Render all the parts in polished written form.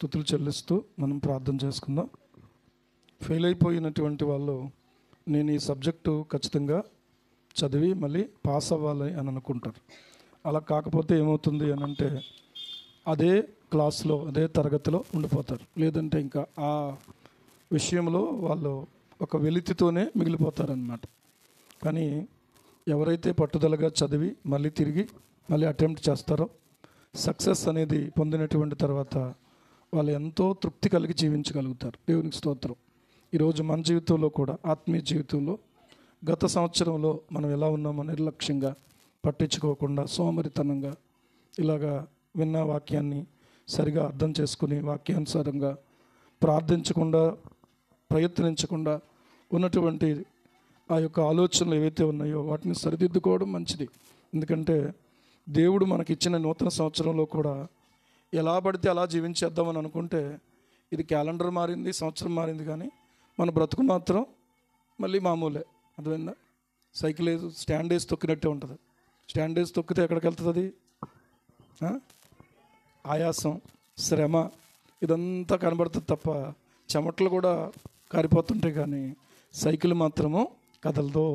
స్తుతులు చెల్లిస్తూ మనం ప్రార్థన చేసుకుందాం. ఫెయిల్ అయిపోయినటువంటి వాళ్ళు నేను ఈ సబ్జెక్టు ఖచ్చితంగా చదివి మళ్ళీ పాస్ అవ్వాలి అని అనుకుంటారు. అలా కాకపోతే ఏమవుతుంది అని అంటే అదే క్లాస్లో అదే తరగతిలో ఉండిపోతారు. లేదంటే ఇంకా ఆ విషయంలో వాళ్ళు ఒక వెలితితోనే మిగిలిపోతారన్నమాట. కానీ ఎవరైతే పట్టుదలగా చదివి మళ్ళీ తిరిగి మళ్ళీ అటెంప్ట్ చేస్తారో సక్సెస్ అనేది పొందినటువంటి తర్వాత వాళ్ళు ఎంతో తృప్తి కలిగి జీవించగలుగుతారు. దేవునికి స్తోత్రం. ఈరోజు మన జీవితంలో కూడా ఆత్మీయ జీవితంలో గత సంవత్సరంలో మనం ఎలా ఉన్నామో నిర్లక్ష్యంగా పట్టించుకోకుండా సోమరితనంగా ఇలాగా విన్న వాక్యాన్ని సరిగా అర్థం చేసుకుని వాక్యానుసారంగా ప్రార్థించకుండా ప్రయత్నించకుండా ఉన్నటువంటి ఆ యొక్క ఆలోచనలు ఏవైతే ఉన్నాయో వాటిని సరిదిద్దుకోవడం మంచిది. ఎందుకంటే దేవుడు మనకిచ్చిన నూతన సంవత్సరంలో కూడా ఎలా పడితే అలా జీవించేద్దామని అనుకుంటే ఇది క్యాలెండర్ మారింది, సంవత్సరం మారింది, కానీ మన బ్రతుకు మాత్రం మళ్ళీ మామూలే. అర్థమైందా? సైకిల్ వేసి స్టాండ్ వేసి తొక్కినట్టే ఉంటుంది. స్టాండ్ వేసి తొక్కితే ఎక్కడికి వెళ్తుంది? ఆయాసం, శ్రమ ఇదంతా కనబడుతుంది తప్ప చెమటలు కూడా కారిపోతుంటాయి, కానీ సైకిల్ మాత్రము కదలదు.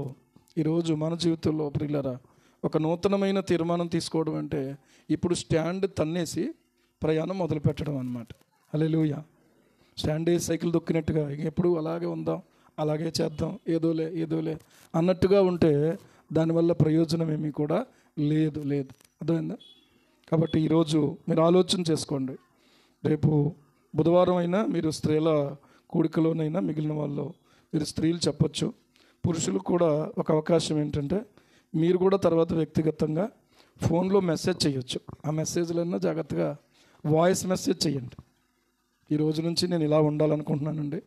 ఈరోజు మన జీవితంలో ప్రియులారా ఒక నూతనమైన తీర్మానం తీసుకోవడం అంటే ఇప్పుడు స్టాండ్ తన్నేసి ప్రయాణం మొదలు పెట్టడం అన్నమాట. హల్లెలూయా. స్టాండ్ వేసి సైకిల్ దొక్కినట్టుగా ఎప్పుడు అలాగే ఉందాం, అలాగే చేద్దాం, ఏదోలే అన్నట్టుగా ఉంటే దానివల్ల ప్రయోజనం ఏమీ కూడా లేదు. అర్థమైందా? కాబట్టి ఈరోజు మీరు ఆలోచన చేసుకోండి. రేపు బుధవారం అయినా మీరు స్త్రీల కూడికలోనైనా మిగిలిన వాళ్ళు మీరు స్త్రీలు చెప్పచ్చు. పురుషులకు కూడా ఒక అవకాశం ఏంటంటే మీరు కూడా తర్వాత వ్యక్తిగతంగా ఫోన్లో మెసేజ్ చేయొచ్చు. ఆ మెసేజ్లన్నా జాగ్రత్తగా వాయిస్ మెసేజ్ చేయండి. ఈ రోజు నుంచి నేను ఇలా ఉండాలనుకుంటున్నానండి,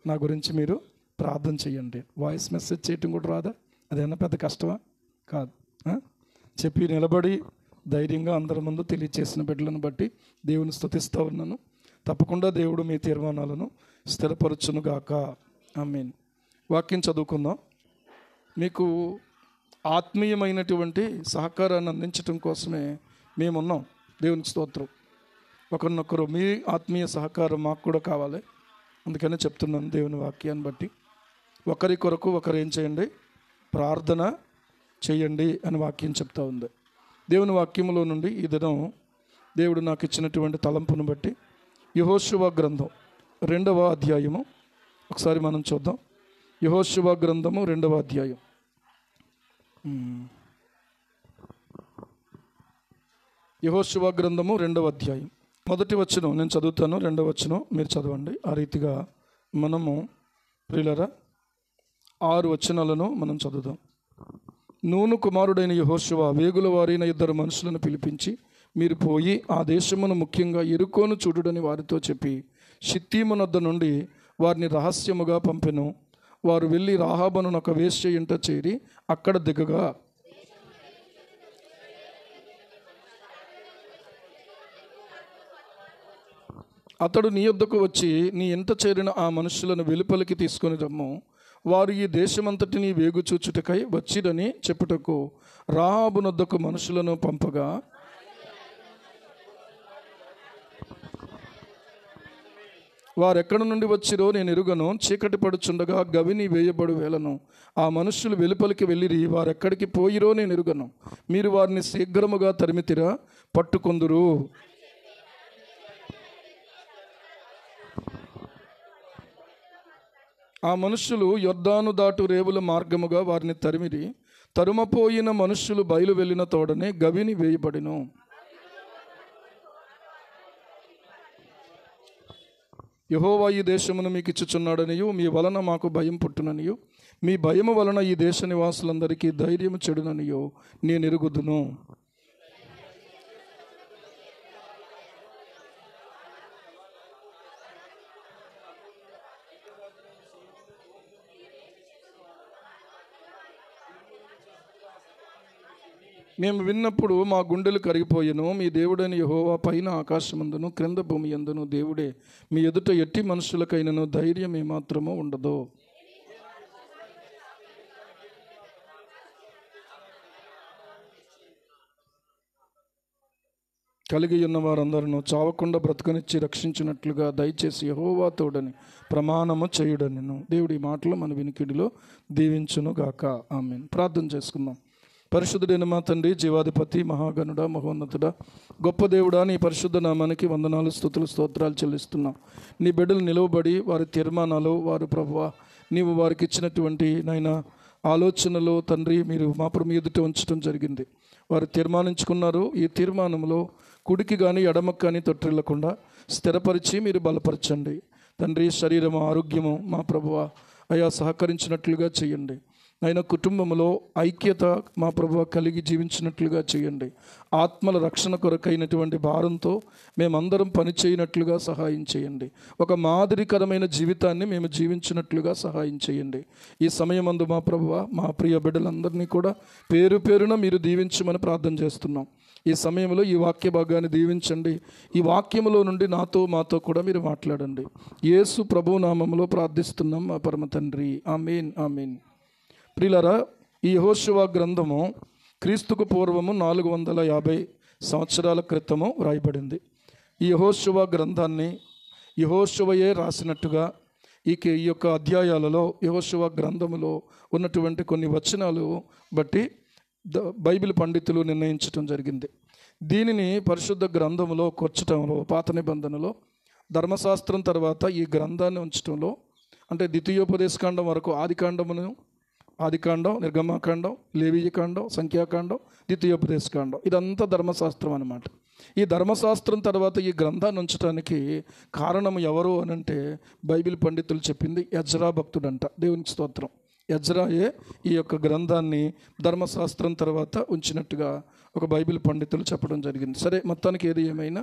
నా గురించి మీరు ప్రార్థన చేయండి. వాయిస్ మెసేజ్ చేయటం కూడా రాదా? అదేమన్నా పెద్ద కష్టమా? కాదు. చెప్పి నిలబడి ధైర్యంగా అందరి ముందు తెలియచేసిన బిడ్డలను బట్టి దేవుని స్తుతిస్తూ ఉన్నాను. తప్పకుండా దేవుడు మీ తీర్మానాలను స్థిరపరచునుగాక. ఆమేన్. వాక్యం చదువుకుందాం. మీకు ఆత్మీయమైనటువంటి సహకారాన్ని అందించడం కోసమే మేమున్నాం. దేవునికి స్తోత్రం. ఒకరినొకరు మీ ఆత్మీయ సహకారం మాకు కూడా కావాలి. అందుకనే చెప్తున్నాను దేవుని వాక్యాన్ని బట్టి. ఒకరి కొరకు ఒకరు ఏం చేయండి? ప్రార్థన చేయండి అని వాక్యం చెప్తా ఉంది. దేవుని వాక్యంలో నుండి ఈ దినం దేవుడు నాకు ఇచ్చినటువంటి తలంపును బట్టి యెహోషువ గ్రంథం 2వ అధ్యాయము ఒకసారి మనం చూద్దాం. యెహోషువ గ్రంథము 2వ అధ్యాయం. యెహోషువ గ్రంథము 2వ అధ్యాయం మొదటి వచనం నేను చదువుతాను, 2వ వచనం మీరు చదవండి. ఆ రీతిగా మనము ప్రియులారా 6 వచనాలను మనం చదువుదాం. నూను కుమారుడైన యెహోషువ వేగుల వారైన 2 మనుషులను పిలిపించి మీరు పోయి ఆ దేశమును ముఖ్యంగా యెరికోను చూడుడని వారితో చెప్పి షిత్తీము నొద్ద నుండి వారిని రహస్యముగా పంపెను. వారు వెళ్ళి రాహాబును ఒక వేశ్య ఇంట చేరి అక్కడ దిగగా అతడు నీ యొద్దకు వచ్చి నీ ఇంట చేరిన ఆ మనుషులను వెలుపలికి తీసుకొని రమ్ము, వారు ఈ దేశమంతటిని వేగు చూచుటకై వచ్చిరని చెప్పుటకు రాహాబు నొద్దకు మనుషులను పంపగా వారెక్కడి నుండి వచ్చిరో నేను ఎరుగను. చీకటి పడుచుండగా గవిని వేయబడు వేళను ఆ మనుష్యులు వెలుపలికి వెళ్ళిరి. వారెక్కడికి పోయిరో నేను ఎరుగను. మీరు వారిని శీఘ్రముగా తరిమితిరా పట్టుకొందురు. ఆ మనుష్యులు యొర్దాను దాటు రేవుల మార్గముగా వారిని తరిమిరి. తరుమపోయిన మనుష్యులు బయలు వెళ్ళిన తోడనే గవిని వేయబడిను. యెహోవా ఈ దేశమును మీకు ఇచ్చుచున్నాడనియు మీ వలన మాకు భయం పుట్టుననియు మీ భయము వలన ఈ దేశ నివాసులందరికీ ధైర్యము చెడుననియో నేను ఎరుగుదును. మేము విన్నప్పుడు మా గుండెలు కరిగిపోయెను. మీ దేవుడైన యెహోవా పైన ఆకాశమందును క్రింద భూమి యందును దేవుడే. మీ ఎదుట ఎట్టి మనుషులకైనను ధైర్యం ఏమాత్రమో ఉండదు. కలిగి ఉన్న వారందరూ చావకుండా బ్రతకనిచ్చి రక్షించినట్లుగా దయచేసి యెహోవా తోడని ప్రమాణము చేయుడనెను. దేవుడి మాటలు మన వినికిడిలో దీవించును గాక. ఆమేన్. ప్రార్థన చేసుకుందాం. పరిశుద్ధుడైన మా తండ్రి, జీవాధిపతి, మహాగణుడా, మహోన్నతుడా, గొప్ప దేవుడా, నీ పరిశుద్ధ నామానికి వందనాలు, స్తుతులు, స్తోత్రాలు చెల్లిస్తున్నాం. నీ బిడ్డలు నిలవబడి వారి తీర్మానాలు, వారు ప్రభువా నీవు వారికి ఇచ్చినటువంటి నాయన ఆలోచనలు తండ్రి మీరు మా ఎదుట ఉంచడం జరిగింది. వారు తీర్మానించుకున్నారు. ఈ తీర్మానంలో కుడికి కానీ ఎడమకు కానీ తొట్టిల్లకుండా స్థిరపరిచి మీరు బలపరచండి తండ్రి. శరీరము ఆరోగ్యము మా ప్రభువా అయా సహకరించినట్లుగా చేయండి. ఆయన కుటుంబంలో ఐక్యత మా ప్రభువా కలిగి జీవించినట్లుగా చేయండి. ఆత్మల రక్షణ కొరకైనటువంటి భారంతో మేమందరం పనిచేయనట్లుగా సహాయం చేయండి. ఒక మాదిరికరమైన జీవితాన్ని మేము జీవించినట్లుగా సహాయం చేయండి. ఈ సమయమందు మా ప్రభువా మా ప్రియ బిడ్డలందరినీ కూడా పేరు పేరున మీరు దీవించమని ప్రార్థన చేస్తున్నాం. ఈ సమయంలో ఈ వాక్య భాగాన్ని దీవించండి. ఈ వాక్యములో నుండి మాతో కూడా మీరు మాట్లాడండి. యేసు ప్రభు నామములో ప్రార్థిస్తున్నాం మా పరమ తండ్రి. ఆమేన్, ఆమేన్. ప్రియులారా, ఈ యెహోషువ గ్రంథము క్రీస్తుకు పూర్వము 450 సంవత్సరాల క్రితము వ్రాయబడింది. ఈ యెహోషువ గ్రంథాన్ని యెహోషువయే రాసినట్టుగా ఈ యొక్క అధ్యాయాలలో యెహోషువ గ్రంథములో ఉన్నటువంటి కొన్ని వచనాలు బట్టి బైబిల్ పండితులు నిర్ణయించడం జరిగింది. దీనిని పరిశుద్ధ గ్రంథములో కూర్చటంలో, పాత నిబంధనలో ధర్మశాస్త్రం తర్వాత ఈ గ్రంథాన్ని ఉంచడంలో, అంటే ద్వితీయోపదేశకాండం వరకు ఆదికాండం, నిర్గమాకాండం, లేవీయకాండం, సంఖ్యాకాండం, ద్వితీయోపదేశకాండం, ఇదంతా ధర్మశాస్త్రం అన్నమాట. ఈ ధర్మశాస్త్రం తర్వాత ఈ గ్రంథాన్ని ఉంచడానికి కారణం ఎవరు అనంటే బైబిల్ పండితులు చెప్పింది ఎజ్రా భక్తుడంట. దేవునికి స్తోత్రం. ఎజ్రాయే ఈ యొక్క గ్రంథాన్ని ధర్మశాస్త్రం తర్వాత ఉంచినట్టుగా ఒక బైబిల్ పండితులు చెప్పడం జరిగింది. సరే, మొత్తానికి ఏది ఏమైనా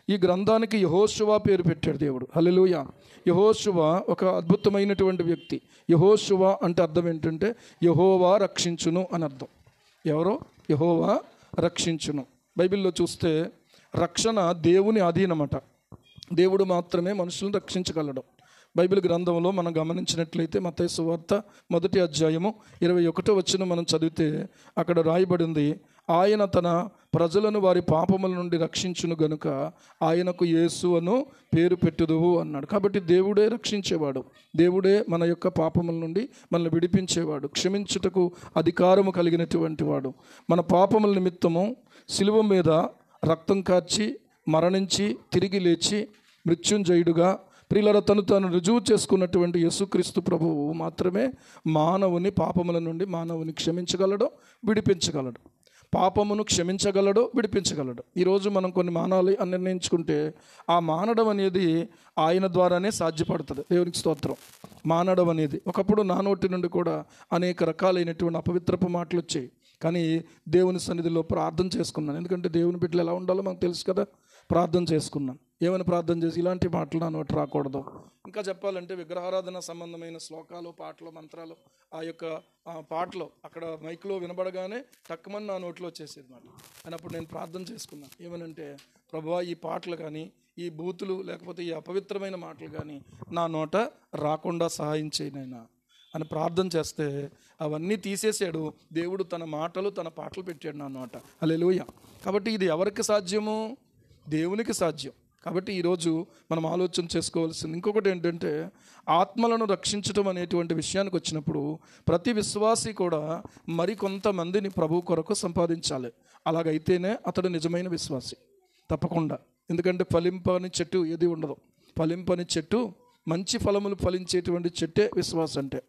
ఈ గ్రంథానికి యెహోషువ పేరు పెట్టాడు దేవుడు. హల్లెలూయా. యెహోషువ ఒక అద్భుతమైనటువంటి వ్యక్తి. యెహోషువ అంటే అర్థం ఏంటంటే యెహోవా రక్షించును అని అర్థం. ఎవరో యెహోవా రక్షించును. బైబిల్లో చూస్తే రక్షణ దేవుని అధీనమట. దేవుడు మాత్రమే మనుషులను రక్షించగలడు. బైబిల్ గ్రంథంలో మనం గమనించినట్లయితే మత్తయి సువార్త 1వ అధ్యాయము 21వ వచనం మనం చదివితే అక్కడ రాయబడింది, ఆయన తన ప్రజలను వారి పాపముల నుండి రక్షించును గనుక ఆయనకు యేసు అను పేరు పెట్టుదువు అన్నాడు. కాబట్టి దేవుడే రక్షించేవాడు. దేవుడే మన యొక్క పాపముల నుండి మనల్ని విడిపించేవాడు, క్షమించుటకు అధికారము కలిగినటువంటి వాడు. మన పాపముల నిమిత్తము శిలువ మీద రక్తం కార్చి మరణించి తిరిగి లేచి మృత్యుంజయుడుగా ప్రియులారా తాను రుజువు చేసుకున్నటువంటి యేసుక్రీస్తు ప్రభువు మాత్రమే మానవుని పాపముల నుండి మానవుని క్షమించగలడు, విడిపించగలడు. పాపమును క్షమించగలడు, విడిపించగలడు. ఈరోజు మనం కొన్ని మానాలి అని నిర్ణయించుకుంటే ఆ మానడం అనేది ఆయన ద్వారానే సాధ్యపడుతుంది. దేవునికి స్తోత్రం. మానడం అనేది ఒకప్పుడు నా నోటి నుండి కూడా అనేక రకాలైనటువంటి అపవిత్రపు మాటలు వచ్చాయి. కానీ దేవుని సన్నిధిలో ప్రార్థన చేసుకున్నాను. ఎందుకంటే దేవుని బిడ్డలు ఎలా ఉండాలో మనకు తెలుసు కదా. ప్రార్థన చేసుకున్నాను. ఏమైనా ప్రార్థన చేసి ఇలాంటి మాటలు నా నోటి రాకూడదు. ఇంకా చెప్పాలంటే విగ్రహారాధన సంబంధమైన శ్లోకాలు, పాటలు, మంత్రాలు ఆ యొక్క పాటలు అక్కడ మైక్లో వినబడగానే తక్కువని నా నోట్లో వచ్చేసేది మాట. అన్నప్పుడు నేను ప్రార్థన చేసుకున్నాను. ఏమనంటే ప్రభువా ఈ పాటలు కానీ ఈ బూతులు లేకపోతే ఈ అపవిత్రమైన మాటలు కానీ నా నోట రాకుండా సహాయం చేయనైనా అని ప్రార్థన చేస్తే అవన్నీ తీసేసాడు దేవుడు. తన మాటలు తన పాటలు పెట్టాడు నా నోట. హల్లెలూయా. కాబట్టి ఇది ఎవరికి సాధ్యము? దేవునికి సాధ్యం. కాబట్టి ఈరోజు మనం ఆలోచన చేసుకోవాల్సింది ఇంకొకటి ఏంటంటే ఆత్మలను రక్షించడం అనేటువంటి విషయానికి వచ్చినప్పుడు ప్రతి విశ్వాసి కూడా మరికొంతమందిని ప్రభు కొరకు సంపాదించాలి. అలాగైతేనే అతడు నిజమైన విశ్వాసి. తప్పకుండా. ఎందుకంటే ఫలింపని చెట్టు ఏది ఉండదు. ఫలింపని చెట్టు, మంచి ఫలములు ఫలించేటువంటి చెట్టే విశ్వాసం అంటే.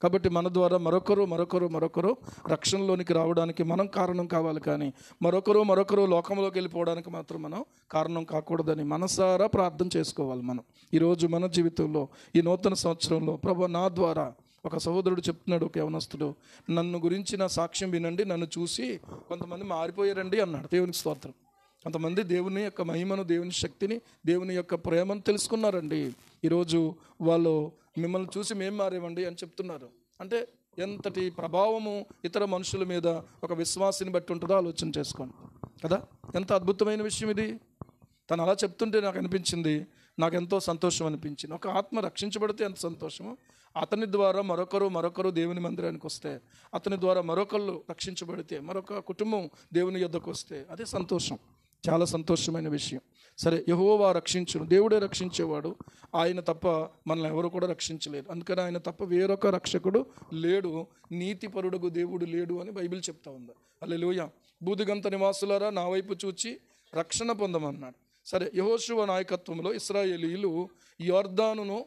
కాబట్టి మన ద్వారా మరొకరు రక్షణలోనికి రావడానికి మనం కారణం కావాలి. కానీ మరొకరు లోకంలోకి వెళ్ళిపోవడానికి మాత్రం మనం కారణం కాకూడదని మనసారా ప్రార్థన చేసుకోవాలి. మనం ఈరోజు మన జీవితంలో ఈ నూతన సంవత్సరంలో ప్రభు నా ద్వారా ఒక సహోదరుడు చెప్తున్నాడు, ఒక యవనస్తుడు, నన్ను గురించి నా సాక్ష్యం వినండి, నన్ను చూసి కొంతమంది మారిపోయారండి అన్నాడు. దేవునికి స్తోత్రం. కొంతమంది దేవుని యొక్క మహిమను, దేవుని శక్తిని, దేవుని యొక్క ప్రేమను తెలుసుకున్నారండి. ఈరోజు వాళ్ళు మిమ్మల్ని చూసి మేము మారేమండి అని చెప్తున్నారు. అంటే ఎంతటి ప్రభావము ఇతర మనుషుల మీద ఒక విశ్వాసిని బట్టి ఉంటుందో ఆలోచన చేసుకోండి కదా. ఎంత అద్భుతమైన విషయం ఇది. తను అలా చెప్తుంటే నాకు అనిపించింది, నాకెంతో సంతోషం అనిపించింది. ఒక ఆత్మ రక్షించబడితే ఎంత సంతోషమో, అతని ద్వారా మరొకరు దేవుని మందిరానికి వస్తే, అతని ద్వారా మరొకళ్ళు రక్షించబడితే, మరొక కుటుంబం దేవుని యొద్దకు వస్తే అదే సంతోషం. చాలా సంతోషమైన విషయం. సరే, యెహోవా రక్షించును, దేవుడే రక్షించేవాడు, ఆయన తప్ప మనల్ని ఎవరు కూడా రక్షించలేరు. అందుకని ఆయన తప్ప వేరొక రక్షకుడు లేడు, నీతిపరుడుగు దేవుడు లేడు అని బైబిల్ చెప్తా ఉంది. హల్లెలూయా. బూదిగంత నివాసులారా నా వైపు చూచి రక్షణ పొందమన్నాడు. సరే, యెహోషువ నాయకత్వంలో ఇశ్రాయేలీయులు యొర్దానును